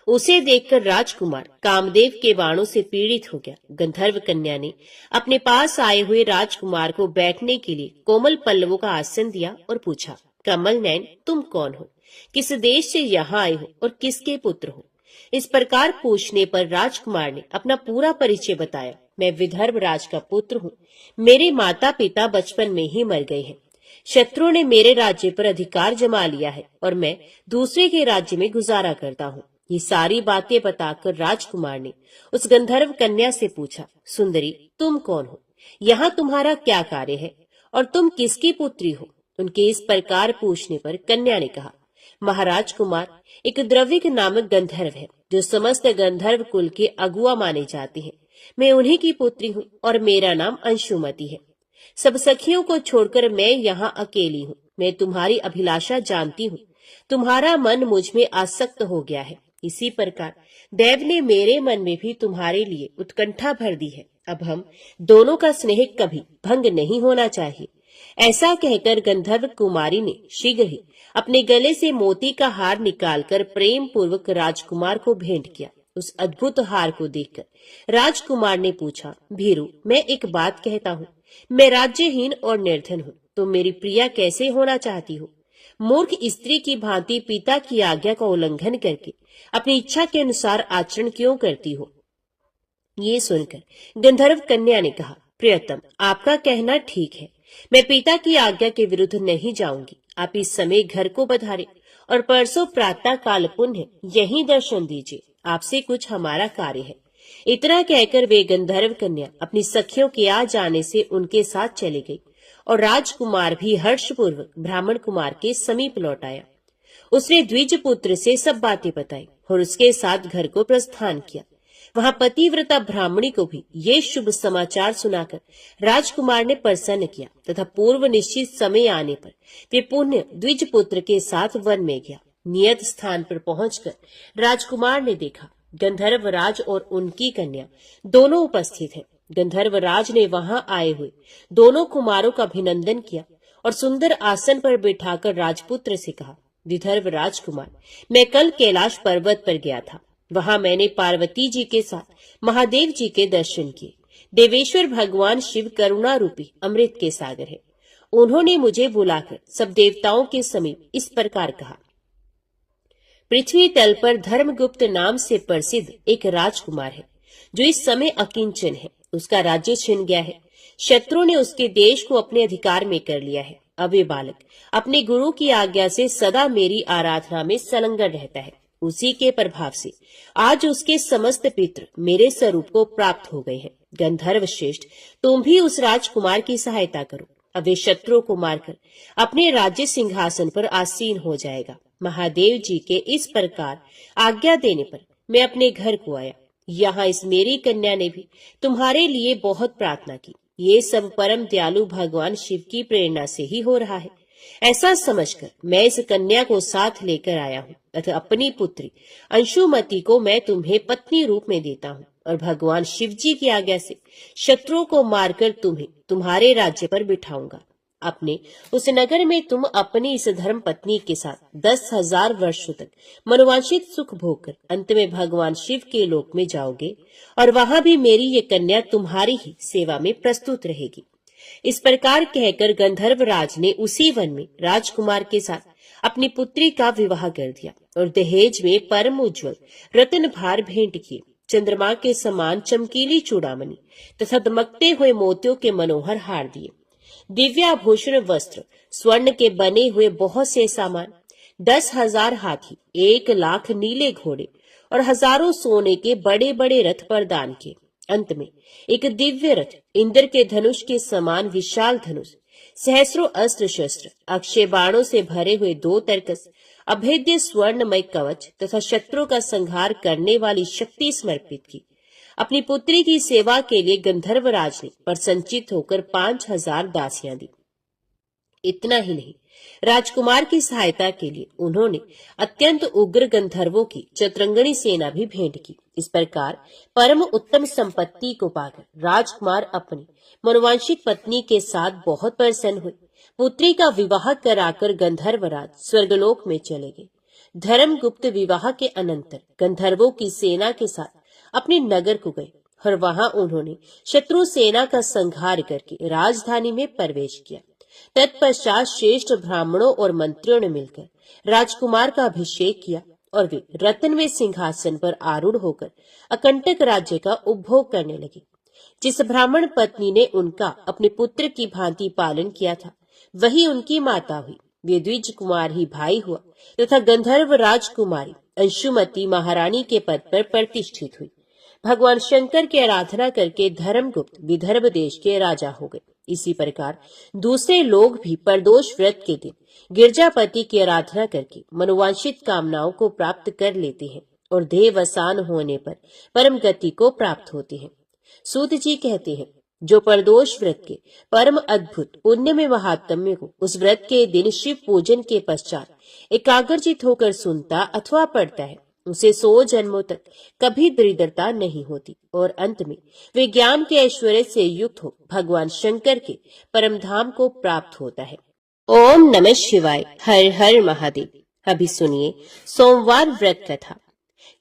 उसे देखकर राजकुमार कामदेव के बाणों से पीड़ित हो गया। गंधर्व कन्या ने अपने पास आए हुए राजकुमार को बैठने के लिए कोमल पल्लवों का आसन दिया और पूछा, कमल नयन, तुम कौन हो, किस देश से यहाँ आए हो और किसके पुत्र हो? इस प्रकार पूछने पर राजकुमार ने अपना पूरा परिचय बताया। मैं विदर्भ राज का पुत्र हूँ। मेरे माता पिता बचपन में ही मर गए हैं। शत्रुओं ने मेरे राज्य पर अधिकार जमा लिया है और मैं दूसरे के राज्य में गुजारा करता हूँ। ये सारी बातें बताकर राजकुमार ने उस गंधर्व कन्या से पूछा, सुंदरी, तुम कौन हो, यहाँ तुम्हारा क्या कार्य है और तुम किसकी पुत्री हो? उनके इस प्रकार पूछने पर कन्या ने कहा, महाराज कुमार, एक द्रविक नामक गंधर्व है जो समस्त गंधर्व कुल के अगुआ माने जाते हैं। मैं उन्हीं की पुत्री हूँ और मेरा नाम अंशुमति है। सब सखियों को छोड़कर मैं यहाँ अकेली हूँ। मैं तुम्हारी अभिलाषा जानती हूँ। तुम्हारा मन मुझ में आसक्त हो गया है। इसी प्रकार देव ने मेरे मन में भी तुम्हारे लिए उत्कंठा भर दी है। अब हम दोनों का स्नेह कभी भंग नहीं होना चाहिए। ऐसा कहकर गंधर्व कुमारी ने शीघ्र ही अपने गले से मोती का हार निकालकर प्रेम पूर्वक राजकुमार को भेंट किया। उस अद्भुत हार को देखकर राजकुमार ने पूछा, भीरू, मैं एक बात कहता हूँ, मैं राज्यहीन और निर्धन हूँ, तो मेरी प्रिया कैसे होना चाहती हो? मूर्ख स्त्री की भांति पिता की आज्ञा का उल्लंघन करके अपनी इच्छा के अनुसार आचरण क्यों करती हो? ये सुनकर गंधर्व कन्या ने कहा, प्रियतम, आपका कहना ठीक है। मैं पिता की आज्ञा के विरुद्ध नहीं जाऊंगी। आप इस समय घर को पधारे और परसों प्रातः काल पुण्य यहीं दर्शन दीजिए, आपसे कुछ हमारा कार्य है। इतना कहकर वे गंधर्व कन्या अपनी सखियों के आ जाने से उनके साथ चली गई और राजकुमार भी हर्षपूर्वक ब्राह्मण कुमार के समीप लौट आया। उसने द्विज पुत्र से सब बातें बताई और उसके साथ घर को प्रस्थान किया। वहां पतिव्रता ब्राह्मणी को भी ये शुभ समाचार सुनाकर राजकुमार ने प्रसन्न किया तथा पूर्व निश्चित समय आने पर वे पुण्य द्विज पुत्र के साथ वन में गया। नियत स्थान पर पहुंचकर राजकुमार ने देखा गंधर्व राज और उनकी कन्या दोनों उपस्थित हैं। गंधर्व राज ने वहां आए हुए दोनों कुमारों का अभिनंदन किया और सुंदर आसन पर बिठाकर राजपुत्र से कहा, विदर्भ राजकुमार, मैं कल कैलाश पर्वत पर गया था। वहां मैंने पार्वती जी के साथ महादेव जी के दर्शन किए। देवेश्वर भगवान शिव करुणा रूपी अमृत के सागर है। उन्होंने मुझे बुलाकर सब देवताओं के समीप इस प्रकार कहा, पृथ्वी तल पर धर्मगुप्त नाम से प्रसिद्ध एक राजकुमार है जो इस समय अकिंचन है। उसका राज्य छिन गया है। शत्रुओं ने उसके देश को अपने अधिकार में कर लिया है। अब ये बालक अपने गुरु की आज्ञा से सदा मेरी आराधना में संलग्न रहता है। उसी के प्रभाव से आज उसके समस्त पितृ मेरे स्वरूप को प्राप्त हो गए हैं। गंधर्व श्रेष्ठ, तुम भी उस राजकुमार की सहायता करो। अब वे शत्रुओं को मारकर अपने राज्य सिंहासन पर आसीन हो जाएगा। महादेव जी के इस प्रकार आज्ञा देने पर मैं अपने घर को आया। यहाँ इस मेरी कन्या ने भी तुम्हारे लिए बहुत प्रार्थना की। ये सब परम दयालु भगवान शिव की प्रेरणा से ही हो रहा है। ऐसा समझकर मैं इस कन्या को साथ लेकर आया हूँ तथा अपनी पुत्री अंशुमति को मैं तुम्हें पत्नी रूप में देता हूँ और भगवान शिव जी की आज्ञा से शत्रुओं को मारकर तुम्हें तुम्हारे राज्य पर बिठाऊंगा। अपने उस नगर में तुम अपनी इस धर्म पत्नी के साथ 10,000 वर्षों तक मनोवांछित सुख भोग कर अंत में भगवान शिव के लोक में जाओगे और वहां भी मेरी ये कन्या तुम्हारी ही सेवा में प्रस्तुत रहेगी। इस प्रकार कहकर गंधर्व राज ने उसी वन में राजकुमार के साथ अपनी पुत्री का विवाह कर दिया और दहेज में परम उज्ज्वल रत्न भार भेंट किए। चंद्रमा के समान चमकीली चूड़ामणि तथा दमकते हुए मोतियों के मनोहर हार दिए। दिव्याभूषण वस्त्र, स्वर्ण के बने हुए बहुत से सामान, 10,000 हाथी, 1,00,000 नीले घोड़े और हजारों सोने के बड़े बड़े रथ प्रदान किए। अंत में एक दिव्य रथ, इंद्र के धनुष के समान विशाल धनुष, सहस्रों अस्त्र शस्त्र, अक्षय बाणों से भरे हुए 2 तरकस, अभेद्य स्वर्णमय कवच तथा शत्रुओं का संहार करने वाली शक्ति समर्पित की। अपनी पुत्री की सेवा के लिए गंधर्वराज ने प्रसन्नचित होकर 5,000 दासियां दी। इतना ही नहीं, राजकुमार की सहायता के लिए उन्होंने अत्यंत उग्र गंधर्वों की चतुरंगणी सेना भी भेंट की। इस प्रकार परम उत्तम संपत्ति को पाकर राजकुमार अपनी मनोवांछित पत्नी के साथ बहुत प्रसन्न हुए। पुत्री का विवाह कराकर गंधर्वराज स्वर्गलोक में चले गए। धर्मगुप्त विवाह के अनंतर गंधर्वों की सेना के साथ अपने नगर को गए और वहां उन्होंने शत्रु सेना का संहार करके राजधानी में प्रवेश किया। तत्पश्चात श्रेष्ठ ब्राह्मणों और मंत्रियों ने मिलकर राजकुमार का अभिषेक किया और वे रत्नमय सिंहासन पर आरूढ़ होकर अकंटक राज्य का उपभोग करने लगे। जिस ब्राह्मण पत्नी ने उनका अपने पुत्र की भांति पालन किया था, वही उनकी माता हुई। वे द्विज कुमार ही भाई हुआ तथा गंधर्व राजकुमारी अंशुमति महारानी के पद पर प्रतिष्ठित हुई। भगवान शंकर की आराधना करके धर्मगुप्त विदर्भ देश के राजा हो गए। इसी प्रकार दूसरे लोग भी प्रदोष व्रत के दिन गिरजापति की आराधना करके मनोवांछित कामनाओं को प्राप्त कर लेते हैं और देहावसान होने पर परम गति को प्राप्त होते हैं। सूत जी कहते हैं, जो प्रदोष व्रत के परम अद्भुत पुण्य में महात्म्य को उस व्रत के दिन शिव पूजन के पश्चात एकाग्रचित होकर सुनता अथवा पढ़ता है, उसे 100 जन्मों तक कभी दरिद्रता नहीं होती और अंत में वे ज्ञान के ऐश्वर्य से युक्त हो भगवान शंकर के परम धाम को प्राप्त होता है। ओम नमः शिवाय। हर हर महादेव। अभी सुनिए सोमवार व्रत कथा।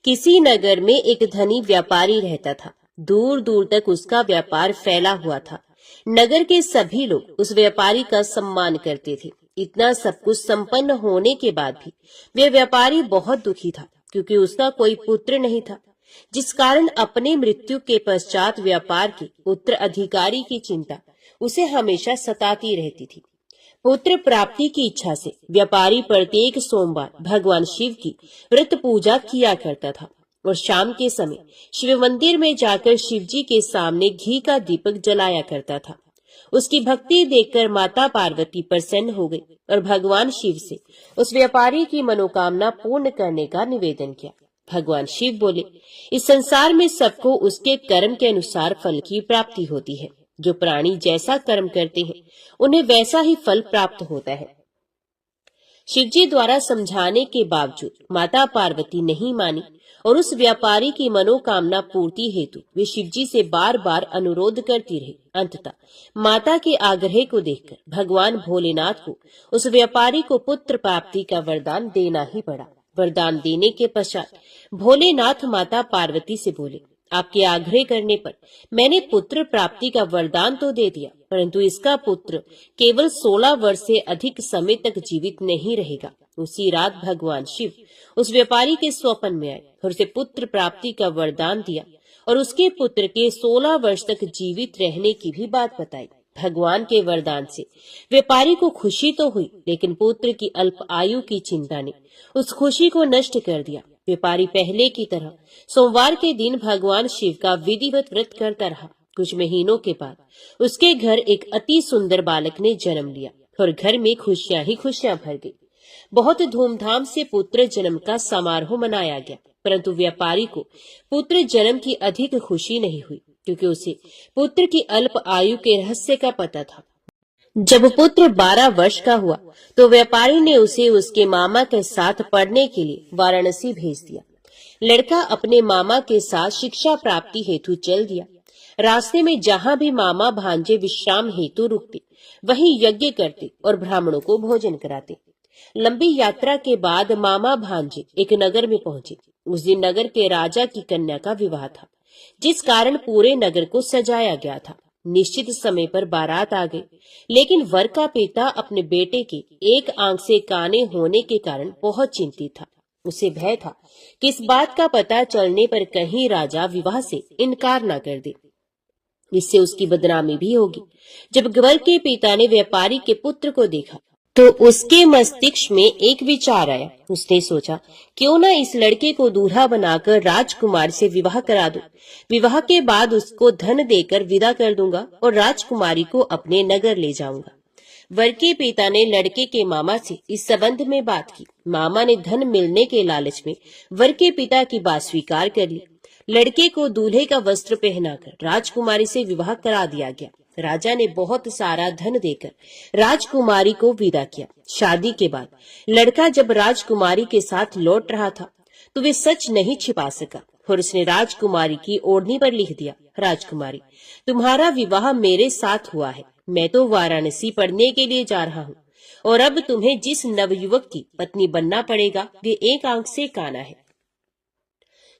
किसी नगर में एक धनी व्यापारी रहता था। दूर दूर तक उसका व्यापार फैला हुआ था। नगर के सभी लोग उस व्यापारी का सम्मान करते थे। इतना सब कुछ संपन्न होने के बाद भी वे व्यापारी बहुत दुखी था, क्योंकि उसका कोई पुत्र नहीं था, जिस कारण अपने मृत्यु के पश्चात व्यापार के उत्तराधिकारी की चिंता उसे हमेशा सताती रहती थी। पुत्र प्राप्ति की इच्छा से व्यापारी प्रत्येक सोमवार भगवान शिव की व्रत पूजा किया करता था और शाम के समय शिव मंदिर में जाकर शिव जी के सामने घी का दीपक जलाया करता था। उसकी भक्ति देखकर माता पार्वती प्रसन्न हो गई और भगवान शिव से उस व्यापारी की मनोकामना पूर्ण करने का निवेदन किया। भगवान शिव बोले, इस संसार में सबको उसके कर्म के अनुसार फल की प्राप्ति होती है। जो प्राणी जैसा कर्म करते हैं उन्हें वैसा ही फल प्राप्त होता है। शिवजी द्वारा समझाने के बावजूद माता पार्वती नहीं मानी और उस व्यापारी की मनोकामना पूर्ति हेतु वे शिवजी से बार बार अनुरोध करती रही। अंततः माता के आग्रह को देखकर भगवान भोलेनाथ को उस व्यापारी को पुत्र प्राप्ति का वरदान देना ही पड़ा। वरदान देने के पश्चात भोलेनाथ माता पार्वती से बोले, आपके आग्रह करने पर मैंने पुत्र प्राप्ति का वरदान तो दे दिया, परंतु इसका पुत्र केवल 16 वर्ष से अधिक समय तक जीवित नहीं रहेगा। उसी रात भगवान शिव उस व्यापारी के स्वप्न में आए और उसे पुत्र प्राप्ति का वरदान दिया और उसके पुत्र के 16 वर्ष तक जीवित रहने की भी बात बताई। भगवान के वरदान से व्यापारी को खुशी तो हुई, लेकिन पुत्र की अल्प आयु की चिंता ने उस खुशी को नष्ट कर दिया। व्यापारी पहले की तरह सोमवार के दिन भगवान शिव का विधिवत व्रत करता रहा। कुछ महीनों के बाद उसके घर एक अति सुंदर बालक ने जन्म लिया और घर में खुशियां ही खुशियां भर गई। बहुत धूमधाम से पुत्र जन्म का समारोह मनाया गया, परंतु व्यापारी को पुत्र जन्म की अधिक खुशी नहीं हुई, क्योंकि उसे पुत्र की अल्प आयु के रहस्य का पता था। जब पुत्र 12 वर्ष का हुआ तो व्यापारी ने उसे उसके मामा के साथ पढ़ने के लिए वाराणसी भेज दिया। लड़का अपने मामा के साथ शिक्षा प्राप्ति हेतु चल दिया। रास्ते में जहाँ भी मामा भांजे विश्राम हेतु रुकते, वहीं यज्ञ करते और ब्राह्मणों को भोजन कराते। लंबी यात्रा के बाद मामा भांजे एक नगर में पहुंचे। उस दिन नगर के राजा की कन्या का विवाह था, जिस कारण पूरे नगर को सजाया गया था। निश्चित समय पर बारात आ गई, लेकिन वर का पिता अपने बेटे के एक आंख से काने होने के कारण बहुत चिंतित था। उसे भय था कि इस बात का पता चलने पर कहीं राजा विवाह से इनकार न कर दे, इससे उसकी बदनामी भी होगी। जब वर के पिता ने व्यापारी के पुत्र को देखा तो उसके मस्तिष्क में एक विचार आया। उसने सोचा, क्यों न इस लड़के को दूल्हा बनाकर राजकुमार से विवाह करा दूं। विवाह के बाद उसको धन देकर विदा कर दूंगा और राजकुमारी को अपने नगर ले जाऊंगा। वर के पिता ने लड़के के मामा से इस संबंध में बात की। मामा ने धन मिलने के लालच में वर के पिता की बात स्वीकार कर ली। लड़के को दूल्हे का वस्त्र पहनाकर राजकुमारी से विवाह करा दिया गया। राजा ने बहुत सारा धन देकर राजकुमारी को विदा किया। शादी के बाद लड़का जब राजकुमारी के साथ लौट रहा था तो वे सच नहीं छिपा सका और उसने राजकुमारी की ओढ़नी पर लिख दिया, राजकुमारी, तुम्हारा विवाह मेरे साथ हुआ है। मैं तो वाराणसी पढ़ने के लिए जा रहा हूँ और अब तुम्हें जिस नवयुवक की पत्नी बनना पड़ेगा वे एक आंख से काना है।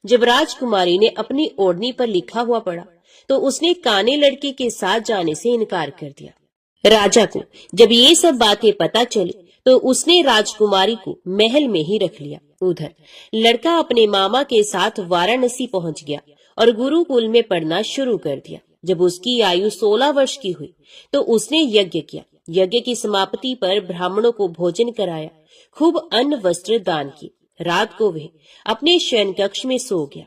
जब राजकुमारी ने अपनी ओढ़नी पर लिखा हुआ पढ़ा तो उसने काने लड़के के साथ जाने से इनकार कर दिया। राजा को जब ये सब बातें पता चली तो उसने राजकुमारी को महल में ही रख लिया। उधर लड़का अपने मामा के साथ वाराणसी पहुंच गया और गुरुकुल में पढ़ना शुरू कर दिया। जब उसकी आयु 16 वर्ष की हुई तो उसने यज्ञ किया। यज्ञ की समाप्ति पर ब्राह्मणों को भोजन कराया, खूब अन्न वस्त्र दान किए। रात को वह अपने शयन कक्ष में सो गया।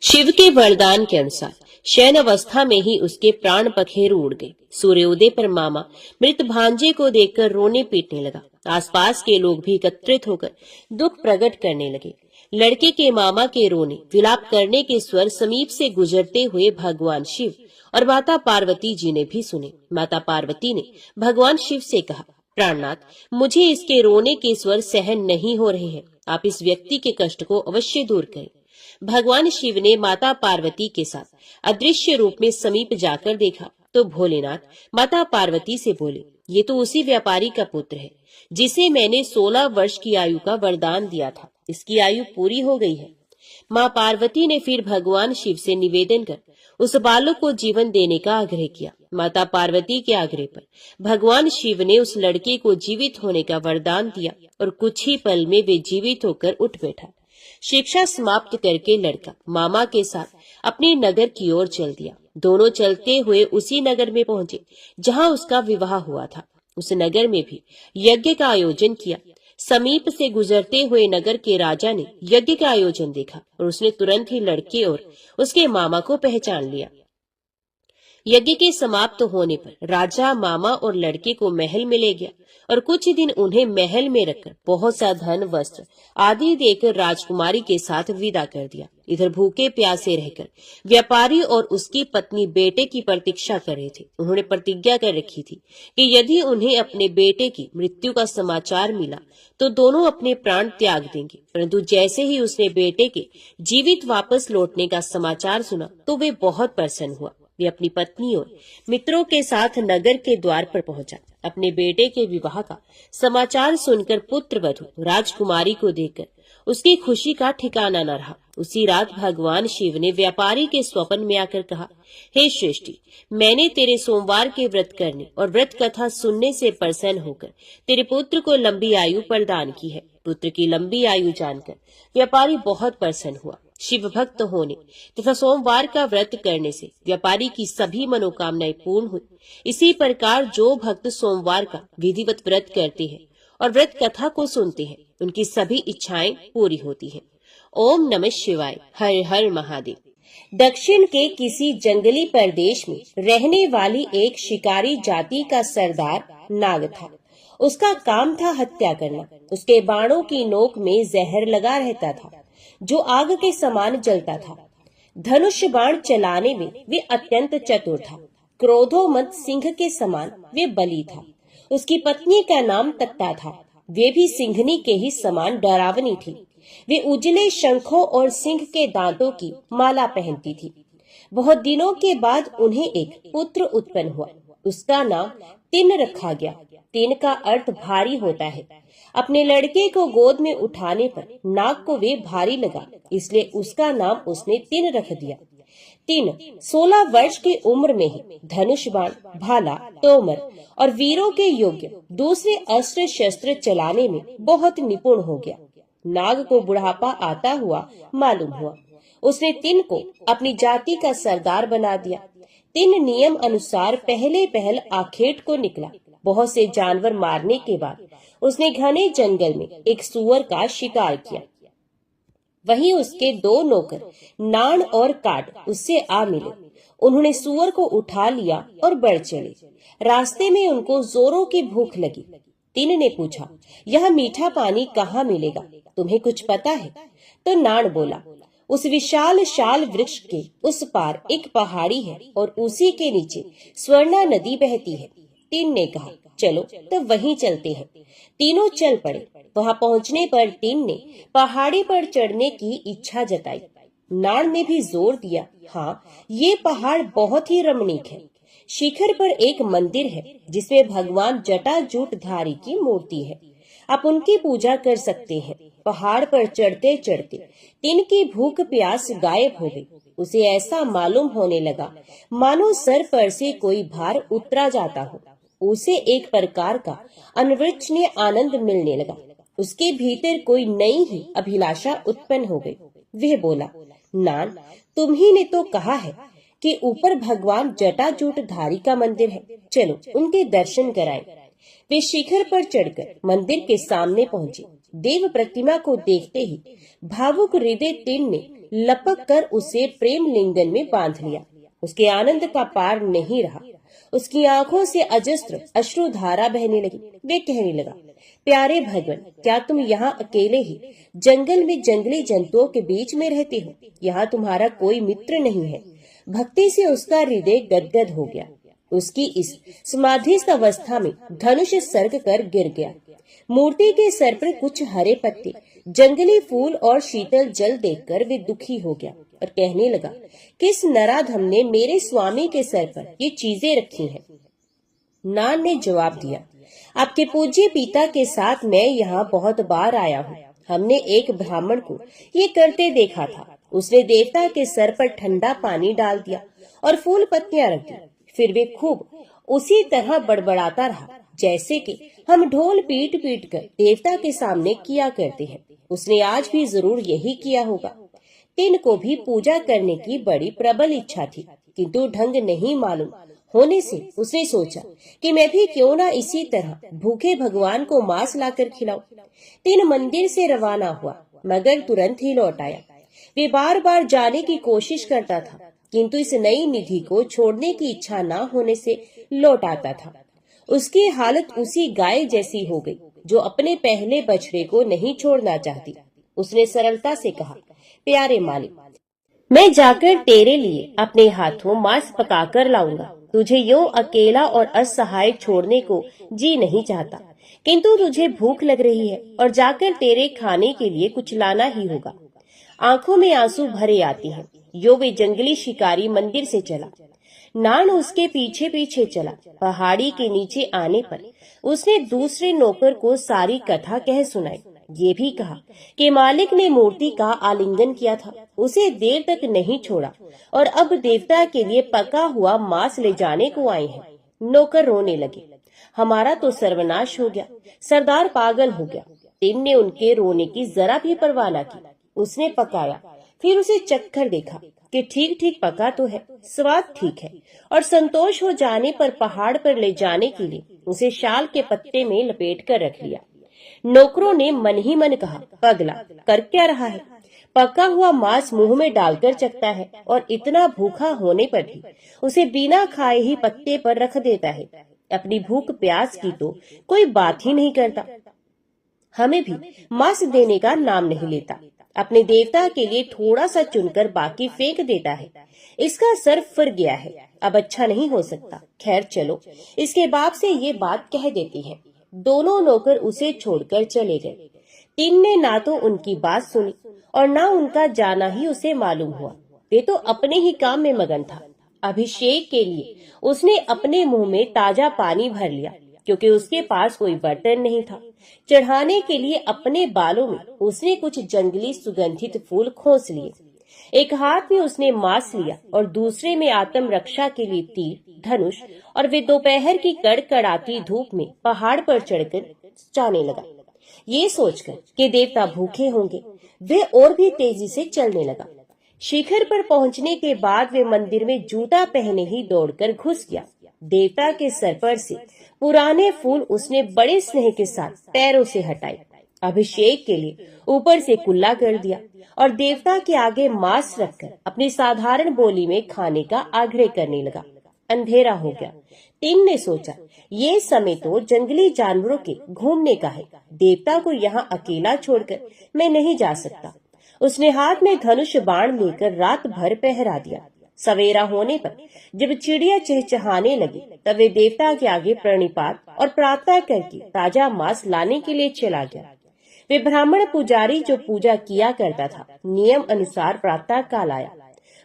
शिव के वरदान के अनुसार शयन अवस्था में ही उसके प्राण पखेरु उड़ गए। सूर्योदय पर मामा मृत भांजे को देखकर रोने पीटने लगा। आसपास के लोग भी एकत्रित होकर दुख प्रकट करने लगे। लड़के के मामा के रोने विलाप करने के स्वर समीप से गुजरते हुए भगवान शिव और माता पार्वती जी ने भी सुने। माता पार्वती ने भगवान शिव से कहा, प्राणनाथ, मुझे इसके रोने के स्वर सहन नहीं हो रहे हैं। आप इस व्यक्ति के कष्ट को अवश्य दूर करें। भगवान शिव ने माता पार्वती के साथ अदृश्य रूप में समीप जाकर देखा तो भोलेनाथ माता पार्वती से बोले, ये तो उसी व्यापारी का पुत्र है जिसे मैंने 16 वर्ष की आयु का वरदान दिया था। इसकी आयु पूरी हो गई है। माँ पार्वती ने फिर भगवान शिव से निवेदन कर उस बालक को जीवन देने का आग्रह किया। माता पार्वती के आग्रह पर भगवान शिव ने उस लड़के को जीवित होने का वरदान दिया और कुछ ही पल में वे जीवित होकर उठ बैठा। शिक्षा समाप्त करके लड़का मामा के साथ अपने नगर की ओर चल दिया। दोनों चलते हुए उसी नगर में पहुंचे जहां उसका विवाह हुआ था। उस नगर में भी यज्ञ का आयोजन किया। समीप से गुजरते हुए नगर के राजा ने यज्ञ का आयोजन देखा और उसने तुरंत ही लड़के और उसके मामा को पहचान लिया। यज्ञ के समाप्त होने पर राजा मामा और लड़के को महल में ले गया और कुछ दिन उन्हें महल में रखकर बहुत सा धन वस्त्र आदि देकर राजकुमारी के साथ विदा कर दिया। इधर भूखे प्यासे रहकर व्यापारी और उसकी पत्नी बेटे की प्रतीक्षा कर रहे थे। उन्होंने प्रतिज्ञा कर रखी थी कि यदि उन्हें अपने बेटे की मृत्यु का समाचार मिला तो दोनों अपने प्राण त्याग देंगे। परंतु जैसे ही उसने बेटे के जीवित वापस लौटने का समाचार सुना तो वे बहुत प्रसन्न हुआ। वे अपनी पत्नी और मित्रों के साथ नगर के द्वार पर पहुंचा। अपने बेटे के विवाह का समाचार सुनकर पुत्र वधू राजकुमारी को देखकर उसकी खुशी का ठिकाना न रहा। उसी रात भगवान शिव ने व्यापारी के स्वप्न में आकर कहा, हे श्रेष्ठी, मैंने तेरे सोमवार के व्रत करने और व्रत कथा सुनने से प्रसन्न होकर तेरे पुत्र को लंबी आयु प्रदान की है। पुत्र की लंबी आयु जानकर व्यापारी बहुत प्रसन्न हुआ। शिव भक्त होने तथा सोमवार का व्रत करने से व्यापारी की सभी मनोकामनाएं पूर्ण हुई। इसी प्रकार जो भक्त सोमवार का विधिवत व्रत करते हैं और व्रत कथा को सुनते हैं, उनकी सभी इच्छाएं पूरी होती हैं। ओम नमः शिवाय। हर हर महादेव। दक्षिण के किसी जंगली प्रदेश में रहने वाली एक शिकारी जाति का सरदार नाग था। उसका काम था हत्या करना। उसके बाणों की नोक में जहर लगा रहता था जो आग के समान जलता था। धनुष बाण चलाने में वे अत्यंत चतुर था। क्रोधोमद सिंह के समान वे बली था। उसकी पत्नी का नाम तक्ता था। वे भी सिंहनी के ही समान डरावनी थी। वे उजले शंखों और सिंह के दांतों की माला पहनती थी। बहुत दिनों के बाद उन्हें एक पुत्र उत्पन्न हुआ। उसका नाम तिन रखा गया। तिन का अर्थ भारी होता है। अपने लड़के को गोद में उठाने पर नाग को वे भारी लगा, इसलिए उसका नाम उसने तिन रख दिया। तिन 16 वर्ष की उम्र में ही धनुष बाण, भाला, तोमर और वीरों के योग्य दूसरे अस्त्र शस्त्र चलाने में बहुत निपुण हो गया। नाग को बुढ़ापा आता हुआ मालूम हुआ। उसने तिन को अपनी जाति का सरदार बना दिया। तिन नियम अनुसार पहल आखेट को निकला। बहुत से जानवर मारने के बाद उसने घने जंगल में एक सूअर का शिकार किया। वहीं उसके 2 नौकर नान और काट उससे आ मिले। उन्होंने सूअर को उठा लिया और बढ़ चले। रास्ते में उनको जोरों की भूख लगी। तिन ने पूछा, यह मीठा पानी कहाँ मिलेगा? तुम्हें कुछ पता है? तो नान बोला, उस विशाल शाल वृक्ष के उस पार एक पहाड़ी है और उसी के नीचे स्वर्णा नदी बहती है। तिन ने कहा, चलो तो वहीं चलते हैं। तीनों चल पड़े। वहां पहुंचने पर तिन ने पहाड़ी पर चढ़ने की इच्छा जताई। नान ने भी जोर दिया, हाँ, ये पहाड़ बहुत ही रमणीक है। शिखर पर एक मंदिर है जिसमें भगवान जटाजूटधारी की मूर्ति है। आप उनकी पूजा कर सकते हैं। पहाड़ पर चढ़ते चढ़ते तिन की भूख प्यास गायब हो गई। उसे ऐसा मालूम होने लगा मानो सर पर से कोई भार उतरा जाता हो। उसे एक प्रकार का अनवृच्छनीय आनंद मिलने लगा। उसके भीतर कोई नई ही अभिलाषा उत्पन्न हो गई। वह बोला, नान, तुम्ही ने तो कहा है कि ऊपर भगवान जटाजूटधारी का मंदिर है। चलो उनके दर्शन कराएं। वे शिखर पर चढ़कर मंदिर के सामने पहुंचे। देव प्रतिमा को देखते ही भावुक हृदय तिन ने लपक कर उसे प्रेम लिंगन में बांध लिया। उसके आनंद का पार नहीं रहा। उसकी आंखों से अजस्त्र अश्रुधारा बहने लगी। वे कहने लगा, प्यारे भगवान, क्या तुम यहाँ अकेले ही जंगल में जंगली जंतुओं के बीच में रहते हो? यहाँ तुम्हारा कोई मित्र नहीं है। भक्ति से उसका हृदय गदगद हो गया। उसकी इस समाधिस्थ अवस्था में धनुष सर्ग कर गिर गया। मूर्ति के सर पर कुछ हरे पत्ते, जंगली फूल और शीतल जल देखकर वे दुखी हो गया और कहने लगा, किस नराधम ने मेरे स्वामी के सर पर ये चीजें रखी हैं? नान ने जवाब दिया, आपके पूज्य पिता के साथ मैं यहाँ बहुत बार आया हूँ। हमने एक ब्राह्मण को ये करते देखा था। उसने देवता के सर पर ठंडा पानी डाल दिया और फूल पत्तियां रख दी। फिर वे खूब उसी तरह बड़बड़ाता रहा जैसे कि हम ढोल पीट पीट कर देवता के सामने किया करते हैं। उसने आज भी जरूर यही किया होगा। तिन को भी पूजा करने की बड़ी प्रबल इच्छा थी, किंतु ढंग नहीं मालूम होने से उसने सोचा कि मैं भी क्यों ना इसी तरह भूखे भगवान को मांस लाकर खिलाऊं। तीन मंदिर से रवाना हुआ, मगर तुरंत ही लौट आया। वे बार बार जाने की कोशिश करता था, किंतु इस नई निधि को छोड़ने की इच्छा न होने से लौट आता था। उसकी हालत उसी गाय जैसी हो गई जो अपने पहले बछड़े को नहीं छोड़ना चाहती। उसने सरलता से कहा, प्यारे मालिक, मैं जाकर तेरे लिए अपने हाथों मांस पकाकर लाऊंगा। तुझे यूं अकेला और असहाय छोड़ने को जी नहीं चाहता, किंतु तुझे भूख लग रही है और जाकर तेरे खाने के लिए कुछ लाना ही होगा। आंखों में आंसू भरे आते हैं। यो वे जंगली शिकारी मंदिर से चला। नान उसके पीछे पीछे चला। पहाड़ी के नीचे आने पर उसने दूसरे नौकर को सारी कथा कह सुनाई। ये भी कहा कि मालिक ने मूर्ति का आलिंगन किया था, उसे देर तक नहीं छोड़ा और अब देवता के लिए पका हुआ मांस ले जाने को आए हैं। नौकर रोने लगे, हमारा तो सर्वनाश हो गया, सरदार पागल हो गया। टिन ने उनके रोने की जरा भी परवाह न की। उसने पकाया, फिर उसे चखकर देखा कि ठीक ठीक पका तो है, स्वाद ठीक है, और संतोष हो जाने पर पहाड़ पर ले जाने के लिए उसे शाल के पत्ते में लपेट कर रख लिया। नौकरों ने मन ही मन कहा, पगला कर क्या रहा है, पका हुआ मांस मुंह में डालकर चखता है और इतना भूखा होने पर भी उसे बिना खाए ही पत्ते पर रख देता है। अपनी भूख प्यास की तो कोई बात ही नहीं करता। हमें भी मांस देने का नाम नहीं लेता। अपने देवता के लिए थोड़ा सा चुनकर बाकी फेंक देता है। इसका सर फर गया है, अब अच्छा नहीं हो सकता। खैर चलो, इसके बाप से ये बात कह देती है। दोनों नौकर उसे छोड़कर चले गए। टिन ने ना तो उनकी बात सुनी और ना उनका जाना ही उसे मालूम हुआ। वे तो अपने ही काम में मगन था। अभिषेक के लिए उसने अपने मुंह में ताजा पानी भर लिया, क्योंकि उसके पास कोई बर्तन नहीं था। चढ़ाने के लिए अपने बालों में उसने कुछ जंगली सुगंधित फूल खोस लिए। एक हाथ में उसने मांस लिया और दूसरे में आत्म रक्षा के लिए तीर, धनुष, और वे दोपहर की कड़कड़ाती धूप में पहाड़ पर चढ़कर जाने लगा। ये सोचकर कि देवता भूखे होंगे, वे और भी तेजी से चलने लगा। शिखर पर पहुंचने के बाद वे मंदिर में जूता पहने ही दौड़कर घुस गया। देवता के सर पर से पुराने फूल उसने बड़े स्नेह के साथ पैरों से हटाए, अभिषेक के लिए ऊपर से कुल्ला कर दिया और देवता के आगे मांस रखकर अपनी साधारण बोली में खाने का आग्रह करने लगा। अंधेरा हो गया। टिन ने सोचा, ये समय तो जंगली जानवरों के घूमने का है, देवता को यहाँ अकेला छोड़कर मैं नहीं जा सकता। उसने हाथ में धनुष बाण लेकर रात भर पहरा दिया। सवेरा होने पर जब चिड़िया चहचहाने लगी, तब वे देवता के आगे प्रणिपात और प्रार्थना करके ताजा मांस लाने के लिए चला गया। वे ब्राह्मण पुजारी जो पूजा किया करता था, नियम अनुसार प्रातः काल आया।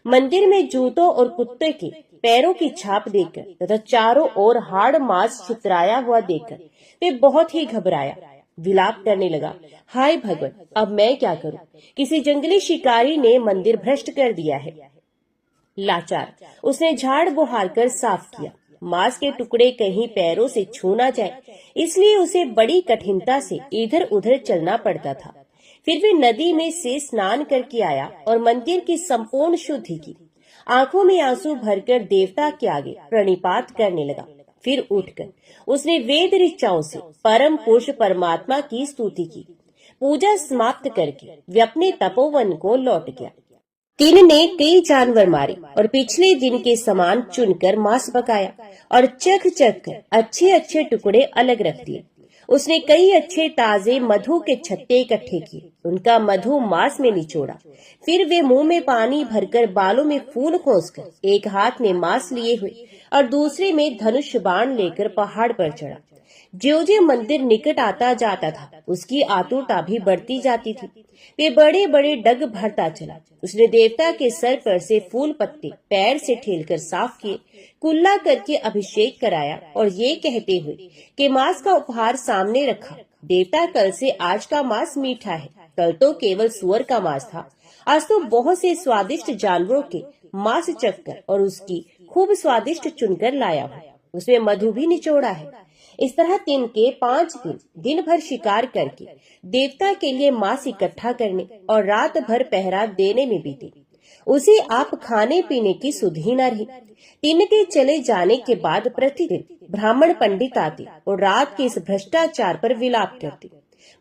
मंदिर में जूतों और कुत्ते के पैरों की छाप देखकर तथा चारों ओर हाड़ मांस छितराया हुआ देखकर वे बहुत ही घबराया। विलाप करने लगा, हाय भगवान, अब मैं क्या करूं? किसी जंगली शिकारी ने मंदिर भ्रष्ट कर दिया है। लाचार उसने झाड़ बुहार कर साफ किया। मांस के टुकड़े कहीं पैरों से छू ना जाए, इसलिए उसे बड़ी कठिनता से इधर उधर चलना पड़ता था। फिर वे नदी में से स्नान करके आया और मंदिर की संपूर्ण शुद्धि की। आंखों में आंसू भरकर देवता के आगे प्रणिपात करने लगा। फिर उठकर उसने वेद ऋचाओं से परम पुरुष परमात्मा की स्तुति की। पूजा समाप्त करके वे अपने तपोवन को लौट गया। टिन ने कई जानवर मारे और पिछले दिन के समान चुनकर मांस पकाया और चख चख कर अच्छे अच्छे टुकड़े अलग रख दिए। उसने कई अच्छे ताजे मधु के छत्ते इकट्ठे किए, उनका मधु मांस में निचोड़ा। फिर वे मुंह में पानी भरकर बालों में फूल खोसकर एक हाथ में मांस लिए हुए और दूसरे में धनुष बाण लेकर पहाड़ पर चढ़ा। ज्यों-ज्यों मंदिर निकट आता जाता था, उसकी आतुरता भी बढ़ती जाती थी। वे बड़े बड़े डग भरता चला। उसने देवता के सर पर से फूल पत्ते पैर से ठेलकर साफ किए, कुल्ला करके अभिषेक कराया और ये कहते हुए कि मांस का उपहार सामने रखा, देवता कल से आज का मांस मीठा है, कल तो केवल सुअर का मांस था, आज तो बहुत से स्वादिष्ट जानवरों के मांस चखकर और उसकी खूब स्वादिष्ट चुनकर लाया हूँ, उसमें मधु भी निचोड़ा है। इस तरह टिन के 5 दिन भर शिकार करके देवता के लिए मांस इकट्ठा करने और रात भर पहरा देने में बीते। उसे आप खाने पीने की सुध ही न रही। तीन के चले जाने के बाद प्रतिदिन ब्राह्मण पंडित आते और रात के इस भ्रष्टाचार पर विलाप करते।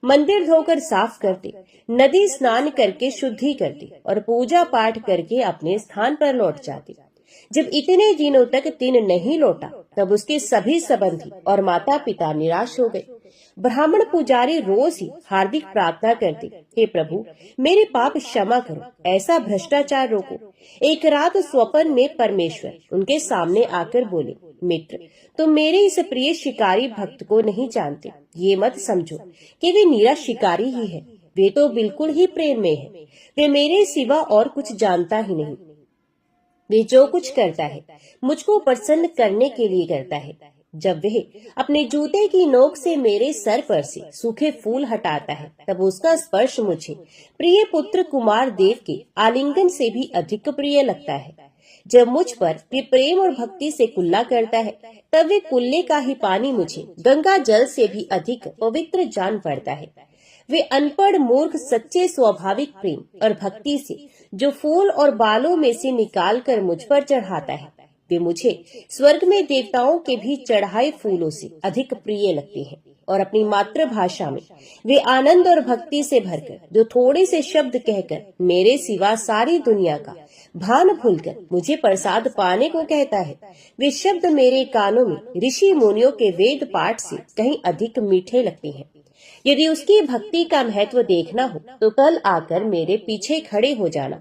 मंदिर धोकर साफ करते, नदी स्नान करके शुद्धि करते और पूजा पाठ करके अपने स्थान पर लौट जाते। जब इतने दिनों तक तीन नहीं लौटा, तब उसके सभी संबंधी और माता पिता निराश हो गए। ब्राह्मण पुजारी रोज ही हार्दिक प्रार्थना करते, हे प्रभु, मेरे पाप क्षमा करो, ऐसा भ्रष्टाचार रोको। एक रात स्वप्न में परमेश्वर उनके सामने आकर बोले, मित्र, तुम मेरे इस प्रिय शिकारी भक्त को नहीं जानते। ये मत समझो कि वे निरा शिकारी ही है, वे तो बिल्कुल ही प्रेम में है। वे मेरे सिवा और कुछ जानता ही नहीं। वे जो कुछ करता है मुझको प्रसन्न करने के लिए करता है। जब वह अपने जूते की नोक से मेरे सर पर से सूखे फूल हटाता है, तब उसका स्पर्श मुझे प्रिय पुत्र कुमार देव के आलिंगन से भी अधिक प्रिय लगता है। जब मुझ पर वे प्रेम और भक्ति से कुल्ला करता है, तब वे कुल्ले का ही पानी मुझे गंगा जल से भी अधिक पवित्र जान पड़ता है। वे अनपढ़ मूर्ख सच्चे स्वाभाविक प्रेम और भक्ति से जो फूल और बालों में से निकाल कर मुझ पर चढ़ाता है, वे मुझे स्वर्ग में देवताओं के भी चढ़ाए फूलों से अधिक प्रिय लगते हैं। और अपनी मातृभाषा में वे आनंद और भक्ति से भरकर जो थोड़े से शब्द कहकर मेरे सिवा सारी दुनिया का भान भूलकर मुझे प्रसाद पाने को कहता है, वे शब्द मेरे कानों में ऋषि मुनियों के वेद पाठ से कहीं अधिक मीठे लगते हैं। यदि उसकी भक्ति का महत्व देखना हो तो कल आकर मेरे पीछे खड़े हो जाना।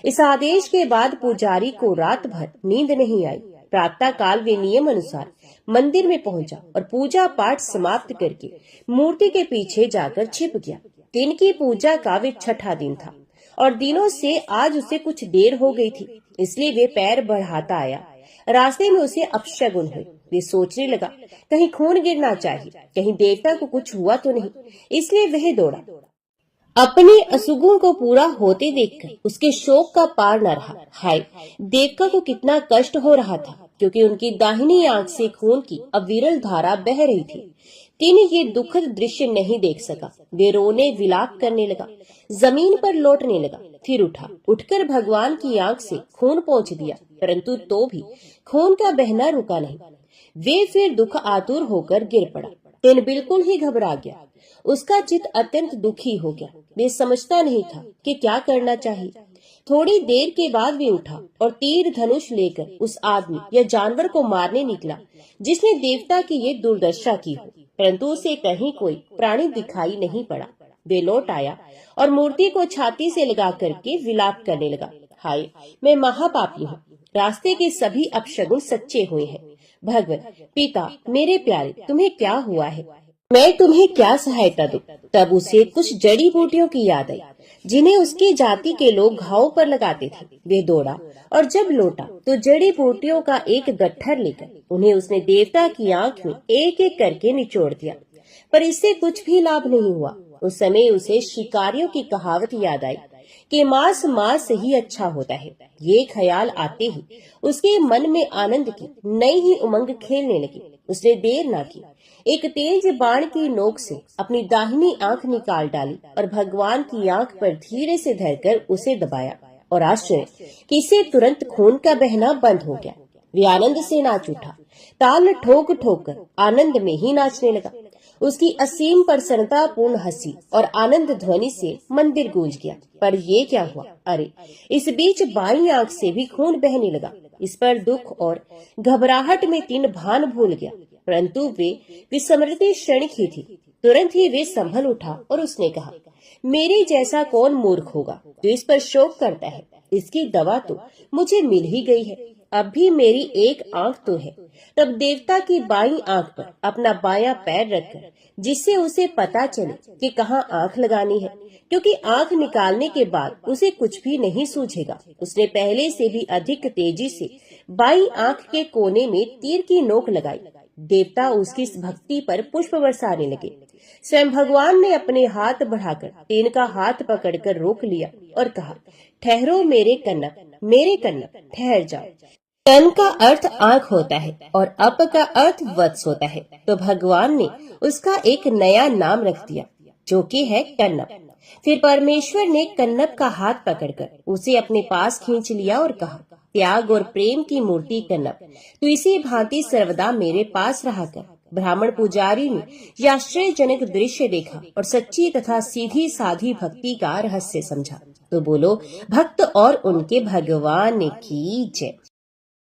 इस आदेश के बाद पुजारी को रात भर नींद नहीं आई। प्रातः काल वे नियम अनुसार मंदिर में पहुंचा और पूजा पाठ समाप्त करके मूर्ति के पीछे जाकर छिप गया। दिन की पूजा का वे छठा दिन था और दिनों से आज उसे कुछ देर हो गई थी, इसलिए वे पैर बढ़ाता आया। रास्ते में उसे अपशगुन हुई। वे सोचने लगा, कहीं खून गिरना चाहिए, कहीं देवता को कुछ हुआ तो नहीं, इसलिए वह दौड़ा। अपने असुगुण को पूरा होते देखकर उसके शोक का पार न रहा। हाय, देवका को कितना कष्ट हो रहा था, क्योंकि उनकी दाहिनी आंख से खून की अविरल धारा बह रही थी। तीन ये दुखद दृश्य नहीं देख सका। वे रोने विलाप करने लगा, जमीन पर लौटने लगा, फिर उठा। उठकर भगवान की आंख से खून पोंछ दिया, परंतु तो भी खून का बहना रुका नहीं। वे फिर दुख आतुर होकर गिर पड़ा। तीन बिल्कुल ही घबरा गया। उसका चित्त अत्यंत दुखी हो गया। वे समझता नहीं था कि क्या करना चाहिए। थोड़ी देर के बाद वे उठा और तीर धनुष लेकर उस आदमी या जानवर को मारने निकला जिसने देवता की ये दुर्दशा की हो, परंतु उसे कहीं कोई प्राणी दिखाई नहीं पड़ा। वे लौट आया और मूर्ति को छाती से लगा करके विलाप करने लगा, हाय, मैं महापापी हूँ। रास्ते के सभी अपशगुन सच्चे हुए हैं। भगवान पिता मेरे प्यारे, तुम्हें क्या हुआ है? मैं तुम्हें क्या सहायता दूं? तब उसे कुछ जड़ी बूटियों की याद आई जिन्हें उसकी जाति के लोग घाव पर लगाते थे। वे दौड़ा और जब लौटा तो जड़ी बूटियों का एक गट्ठर लेकर उन्हें उसने देवता की आंख में एक एक करके निचोड़ दिया, पर इससे कुछ भी लाभ नहीं हुआ। उस समय उसे शिकारियों की कहावत याद आई कि मांस मांस ही अच्छा होता है। ये ख्याल आते ही उसके मन में आनंद की नई ही उमंग खेलने लगी। उसने देर न की, एक तेज बाण की नोक से अपनी दाहिनी आंख निकाल डाली और भगवान की आंख पर धीरे से धरकर उसे दबाया और आश्चर्य कि इससे तुरंत खून का बहना बंद हो गया। वे आनंद से नाच उठा, ताल ठोक ठोक कर आनंद में ही नाचने लगा। उसकी असीम प्रसन्नता पूर्ण हंसी और आनंद ध्वनि से मंदिर गूंज गया। पर ये क्या हुआ? अरे, इस बीच बाईं आंख से भी खून बहने लगा। इस पर दुख और घबराहट में तीन भान भूल गया, परंतु वे विस्मृति क्षणिक ही थी। तुरंत ही वे संभल उठा और उसने कहा, मेरे जैसा कौन मूर्ख होगा जो इस पर शोक करता है? इसकी दवा तो मुझे मिल ही गई है। अब भी मेरी एक आंख तो है। तब देवता की बाईं आंख पर अपना बायां पैर रखकर, जिससे उसे पता चले कि कहाँ आंख लगानी है, क्योंकि आंख निकालने के बाद उसे कुछ भी नहीं सूझेगा, उसने पहले से भी अधिक तेजी से बाईं आंख के कोने में तीर की नोक लगाई। देवता उसकी इस भक्ति पर पुष्प बरसाने लगे। स्वयं भगवान ने अपने हाथ बढ़ाकर तीन का हाथ पकड़कर रोक लिया और कहा, ठहरो मेरे कन्नप, ठहर जाओ। कन का अर्थ आंख होता है और अप का अर्थ वत्स होता है, तो भगवान ने उसका एक नया नाम रख दिया जो कि है कन्नप। फिर परमेश्वर ने कन्नप का हाथ पकड़कर उसे अपने पास खींच लिया और कहा, त्याग और प्रेम की मूर्ति कन्नप, तू इसी भांति सर्वदा मेरे पास रहा कर। ब्राह्मण पुजारी ने यह आश्चर्यजनक दृश्य देखा और सच्ची तथा सीधी साधी भक्ति का रहस्य समझा। तो बोलो, भक्त और उनके भगवान की जय।